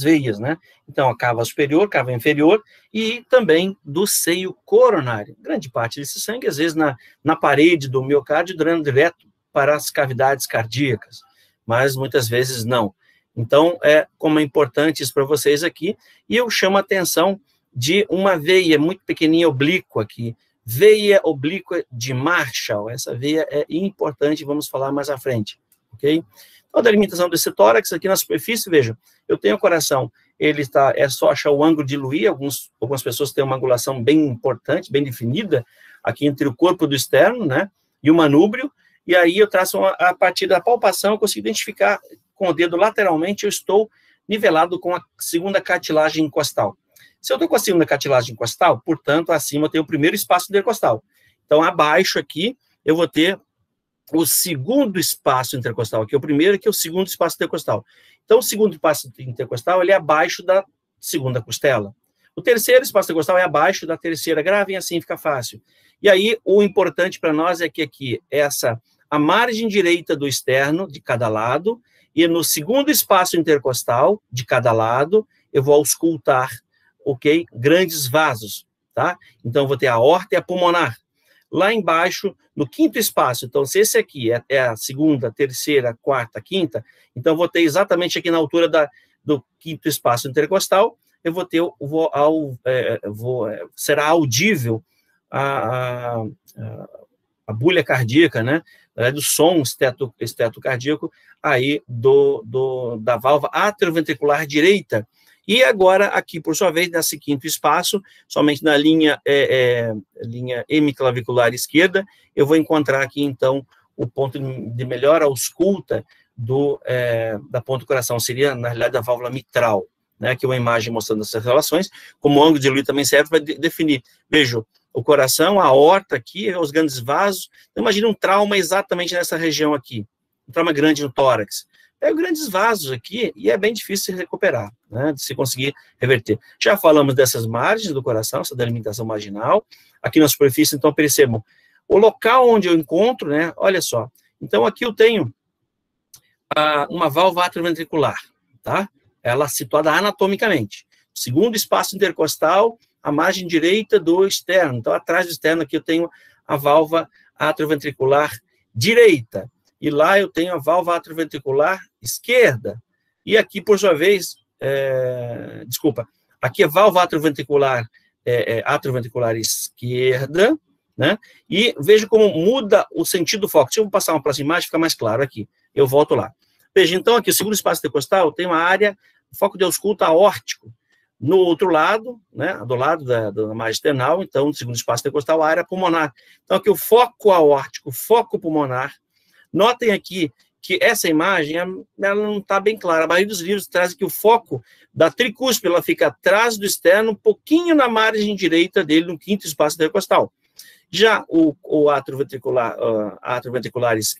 veias, né? Então, a cava superior, cava inferior, e também do seio coronário. Grande parte desse sangue, às vezes, na parede do miocárdio, drena direto para as cavidades cardíacas, mas muitas vezes não. Então, como é importante isso para vocês aqui, e eu chamo a atenção de uma veia muito pequenininha, oblíqua aqui, veia oblíqua de Marshall. Essa veia é importante, vamos falar mais à frente, ok? Então, a delimitação desse tórax aqui na superfície, veja, eu tenho o coração, ele está, é só achar o ângulo de Louis, algumas pessoas têm uma angulação bem importante, bem definida, aqui entre o corpo do externo, né, e o manúbrio, e aí eu traço a partir da palpação, eu consigo identificar com o dedo lateralmente, eu estou nivelado com a segunda cartilagem costal. Se eu estou com a segunda cartilagem costal, portanto, acima eu tenho o primeiro espaço intercostal. Então, abaixo aqui, eu vou ter o segundo espaço intercostal, aqui é o primeiro, aqui é o segundo espaço intercostal. Então, o segundo espaço intercostal, ele é abaixo da segunda costela. O terceiro espaço intercostal é abaixo da terceira, gravem assim, fica fácil. E aí, o importante para nós é que aqui, a margem direita do externo, de cada lado, e no segundo espaço intercostal, de cada lado, eu vou auscultar, ok? Grandes vasos, tá? Então, eu vou ter a aorta e a pulmonar. Lá embaixo, no quinto espaço, então, se esse aqui é a segunda, terceira, quarta, quinta, então, eu vou ter exatamente aqui na altura do quinto espaço intercostal, eu vou ter, será audível a bulha cardíaca, né, do som estetocardíaco, aí da válvula atrioventricular direita. E agora, aqui, por sua vez, nesse quinto espaço, somente na linha hemiclavicular esquerda, eu vou encontrar aqui, então, o ponto de melhor ausculta da ponta do coração, seria, na realidade, a válvula mitral, né, aqui uma imagem mostrando essas relações, como o ângulo de Louis também serve para definir. Vejo o coração, a aorta aqui, os grandes vasos. Então, imagina um trauma exatamente nessa região aqui, um trauma grande no tórax. Pega grandes vasos aqui e é bem difícil de recuperar, né, de se conseguir reverter. Já falamos dessas margens do coração, essa delimitação marginal. Aqui na superfície, então, percebam, o local onde eu encontro, né, olha só. Então, aqui eu tenho uma válvula atrioventricular, tá? Ela situada anatomicamente. Segundo espaço intercostal, a margem direita do externo. Então, atrás do externo aqui eu tenho a válvula atrioventricular direita. E lá eu tenho a válvula atrioventricular esquerda. E aqui, por sua vez, aqui a válvula atrioventricular, atrioventricular esquerda, né? E veja como muda o sentido do foco. Deixa eu passar uma próxima imagem, fica mais claro aqui. Eu volto lá. Veja, então, aqui, o segundo espaço intercostal tem uma área, foco de ausculto aórtico. No outro lado, né, do lado da margem external, então, no segundo espaço intercostal, a área pulmonar. Então, aqui o foco aórtico, foco pulmonar. Notem aqui que essa imagem, ela não está bem clara. A maioria dos livros traz que o foco da tricúspide, ela fica atrás do externo, um pouquinho na margem direita dele, no quinto espaço intercostal. Já o atrioventricular,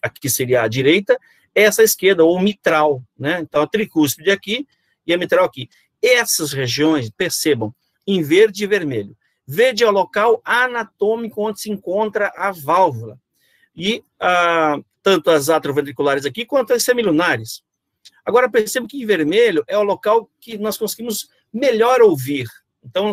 aqui seria a direita, essa esquerda, ou mitral, né? Então, a tricúspide aqui e a mitral aqui. Essas regiões, percebam, em verde e vermelho. Verde é o local anatômico onde se encontra a válvula. E tanto as atrioventriculares aqui, quanto as semilunares. Agora, percebam que em vermelho é o local que nós conseguimos melhor ouvir. Então,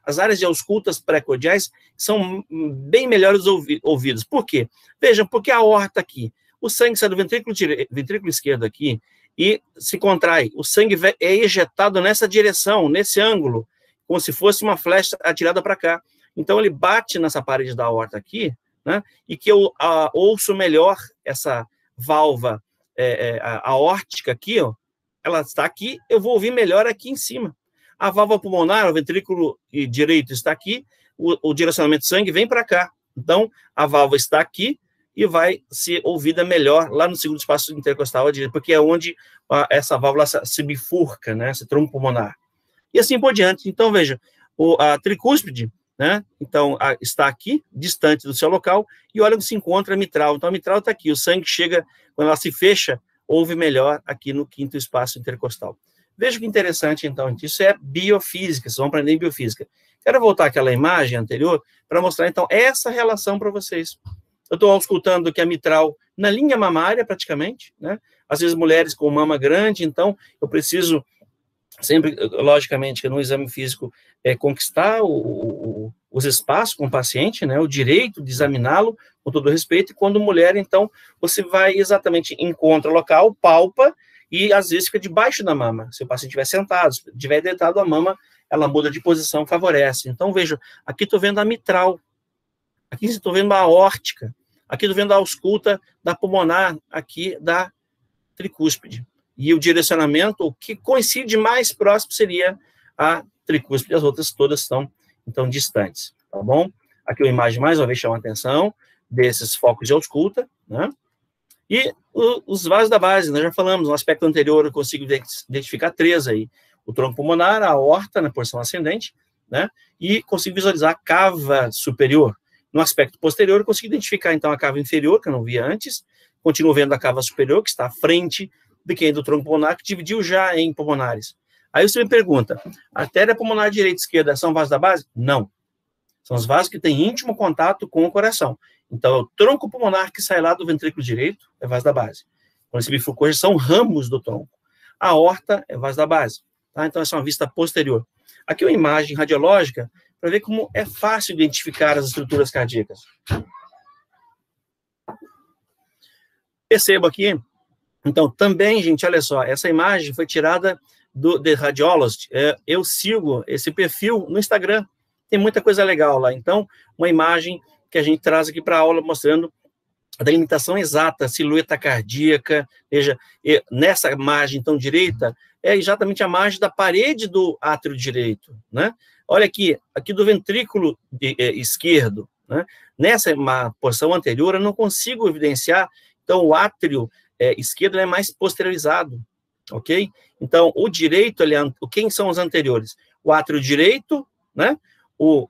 as áreas de auscultas pré-cordiais são bem melhores ouvidas. Por quê? Vejam, porque a aorta aqui, o sangue sai do ventrículo esquerdo aqui e se contrai. O sangue é ejetado nessa direção, nesse ângulo, como se fosse uma flecha atirada para cá. Então, ele bate nessa parede da aorta aqui, né, e que eu ouço melhor essa válvula aórtica aqui, ó, ela está aqui, eu vou ouvir melhor aqui em cima. a válvula pulmonar, o ventrículo direito está aqui, o direcionamento de sangue vem para cá. Então, a válvula está aqui e vai ser ouvida melhor lá no segundo espaço intercostal à direita, porque é onde essa válvula se bifurca, né, esse tronco pulmonar. E assim por diante. Então, veja, a tricúspide, né, então, está aqui, distante do seu local, e olha onde se encontra a mitral. Então, a mitral está aqui, o sangue chega, quando ela se fecha, ouve melhor aqui no quinto espaço intercostal. Veja que interessante, então, isso é biofísica, vocês vão aprender em biofísica. Quero voltar àquela imagem anterior para mostrar, então, essa relação para vocês. Eu estou auscultando aqui a mitral na linha mamária, praticamente, né? Às vezes, mulheres com mama grande, então, eu preciso sempre, logicamente, que no exame físico, conquistar os espaços com o paciente, né? O direito de examiná-lo, com todo respeito, e quando mulher, então, você vai exatamente, encontra o local, palpa, e às vezes fica debaixo da mama. Se o paciente estiver sentado, se estiver deitado, a mama, ela muda de posição, favorece. Então, veja, aqui estou vendo a mitral, aqui estou vendo a aórtica, aqui estou vendo a ausculta da pulmonar, aqui da tricúspide. E o direcionamento, o que coincide mais próximo seria a tricúspide, as outras todas estão, então, distantes, tá bom? Aqui uma imagem, mais uma vez, chama a atenção desses focos de ausculta, né? E os vasos da base, nós já falamos, no aspecto anterior eu consigo identificar 3 aí, o tronco pulmonar, a aorta na porção ascendente, né? E consigo visualizar a cava superior. No aspecto posterior, eu consigo identificar, então, a cava inferior, que eu não via antes, continuo vendo a cava superior, que está à frente do tronco pulmonar, que dividiu já em pulmonares. Aí você me pergunta, artéria pulmonar direita e esquerda são vasos da base? Não. São os vasos que têm íntimo contato com o coração. Então, é o tronco pulmonar que sai lá do ventrículo direito, é vaso da base. Quando esse bifurcou, são ramos do tronco. A aorta é vaso da base. Tá? Então, essa é uma vista posterior. Aqui uma imagem radiológica para ver como é fácil identificar as estruturas cardíacas. Perceba aqui, então, também, gente, olha só, essa imagem foi tirada do The Radiologist. Eu sigo esse perfil no Instagram, tem muita coisa legal lá. Então, uma imagem que a gente traz aqui para a aula mostrando a delimitação exata, a silhueta cardíaca. Veja, nessa margem, então, direita, é exatamente a margem da parede do átrio direito, né? Olha aqui do ventrículo esquerdo, né? Nessa porção anterior, eu não consigo evidenciar, então, o átrio esquerdo é mais posteriorizado, ok? Então, o direito, quem são os anteriores? O átrio direito, né? O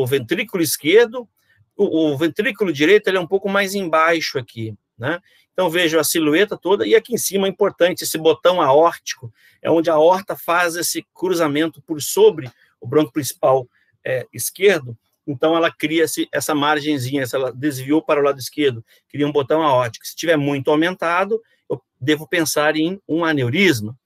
ventrículo esquerdo, o ventrículo direito, ele é um pouco mais embaixo aqui, né? Então, veja a silhueta toda, e aqui em cima é importante, esse botão aórtico, é onde a aorta faz esse cruzamento por sobre o bronco principal esquerdo, então ela cria essa margenzinha, se ela desviou para o lado esquerdo, cria um botão aórtico. Se estiver muito aumentado, eu devo pensar em um aneurisma.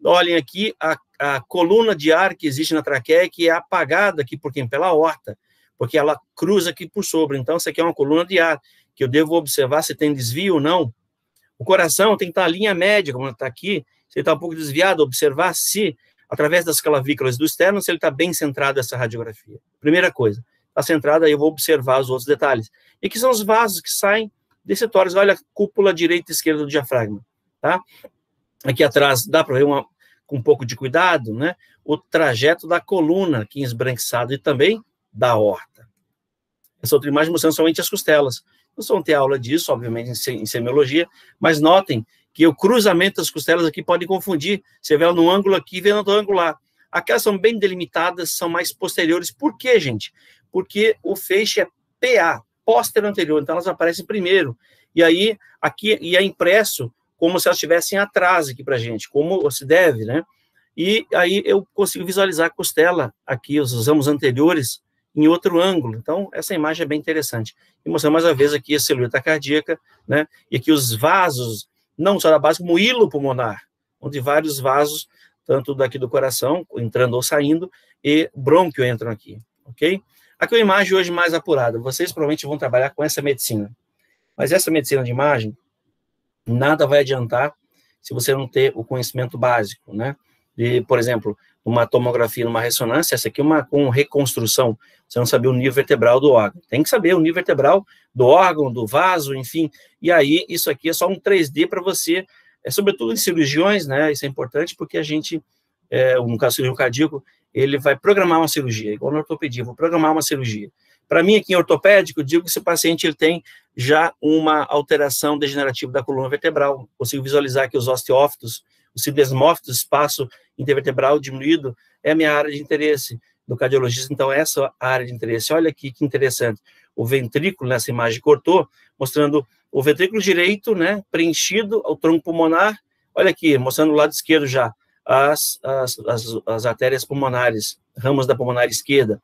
Olhem aqui a coluna de ar que existe na traqueia, que é apagada aqui por quem? Pela aorta, porque ela cruza aqui por sobre. Então, isso aqui é uma coluna de ar, que eu devo observar se tem desvio ou não. O coração tem que estar na linha média, como está aqui, se ele está um pouco desviado, observar se, através das clavículas do externo, se ele está bem centrado essa radiografia. Primeira coisa, está centrado, aí eu vou observar os outros detalhes. E aqui são os vasos que saem desse tórax, olha a cúpula direita e esquerda do diafragma, tá? Aqui atrás, dá para ver com um pouco de cuidado, né? O trajeto da coluna aqui esbranquiçado e também da aorta. Essa outra imagem mostrando somente as costelas. Nós vamos ter aula disso, obviamente, em semiologia, mas notem que o cruzamento das costelas aqui pode confundir. Você vê no ângulo aqui e vê no ângulo lá. Aquelas são bem delimitadas, são mais posteriores. Por quê, gente? Porque o feixe é PA, póstero anterior, então elas aparecem primeiro. E aí, aqui, é impresso como se elas estivessem atrás aqui para a gente, como se deve, né? E aí eu consigo visualizar a costela aqui, os ramos anteriores, em outro ângulo. Então, essa imagem é bem interessante. E mostrando mais uma vez aqui a silhueta cardíaca, né? E aqui os vasos, não só da base, como o hilo pulmonar, onde vários vasos, tanto daqui do coração, entrando ou saindo, e brônquio entram aqui, ok? Aqui uma imagem hoje mais apurada. Vocês provavelmente vão trabalhar com essa medicina. Mas essa medicina de imagem, nada vai adiantar se você não ter o conhecimento básico, né? De, por exemplo, uma tomografia, uma ressonância, essa aqui é com reconstrução, você não saber o nível vertebral do órgão. Tem que saber o nível vertebral do órgão, do vaso, enfim. E aí, isso aqui é só um 3D para você, sobretudo em cirurgiões, né? Isso é importante porque a gente no caso cirurgião cardíaco, ele vai programar uma cirurgia, igual na ortopedia, vou programar uma cirurgia. Para mim, aqui em ortopédico, eu digo que esse paciente ele tem já uma alteração degenerativa da coluna vertebral. Consigo visualizar que os osteófitos, os sindesmófitos, espaço intervertebral diminuído, é a minha área de interesse do cardiologista. Então, essa é a área de interesse. Olha aqui que interessante. O ventrículo, nessa imagem cortou, mostrando o ventrículo direito, né, preenchido, o tronco pulmonar. Olha aqui, mostrando o lado esquerdo já, as artérias pulmonares, ramos da pulmonar esquerda.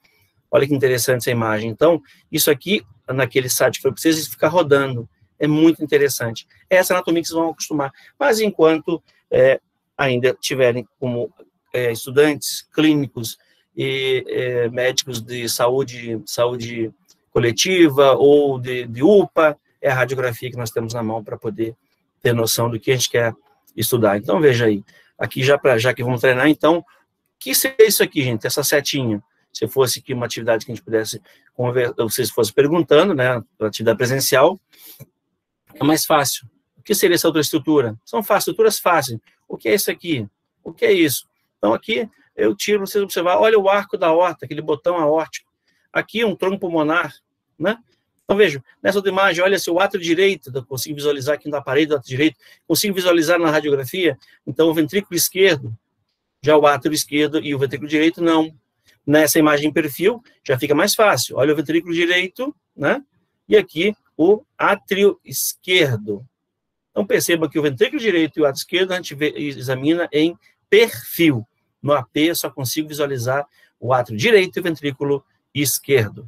Olha que interessante essa imagem. Então, isso aqui, naquele site que foi para vocês, ficar rodando. É muito interessante. É essa anatomia que vocês vão acostumar. Mas, enquanto ainda tiverem como estudantes clínicos e médicos de saúde coletiva ou de UPA, é a radiografia que nós temos na mão para poder ter noção do que a gente quer estudar. Então, veja aí. Aqui, já que vamos treinar, então, o que seria isso aqui, gente? Essa setinha. Se fosse aqui uma atividade que a gente pudesse conversar, vocês fossem perguntando, né, atividade presencial, é mais fácil. O que seria essa outra estrutura? São estruturas fáceis. O que é isso aqui? O que é isso? Então, aqui, eu tiro, vocês observar, olha o arco da aorta, aquele botão aórtico. Aqui, um tronco pulmonar, né? Então, veja, nessa outra imagem, olha se o átrio direito, eu consigo visualizar aqui na parede do átrio direito, consigo visualizar na radiografia, então, o ventrículo esquerdo, já o átrio esquerdo e o ventrículo direito, não. Nessa imagem em perfil, já fica mais fácil. Olha o ventrículo direito, né? E aqui o átrio esquerdo. Então, perceba que o ventrículo direito e o átrio esquerdo a gente examina em perfil. No AP, eu só consigo visualizar o átrio direito e o ventrículo esquerdo.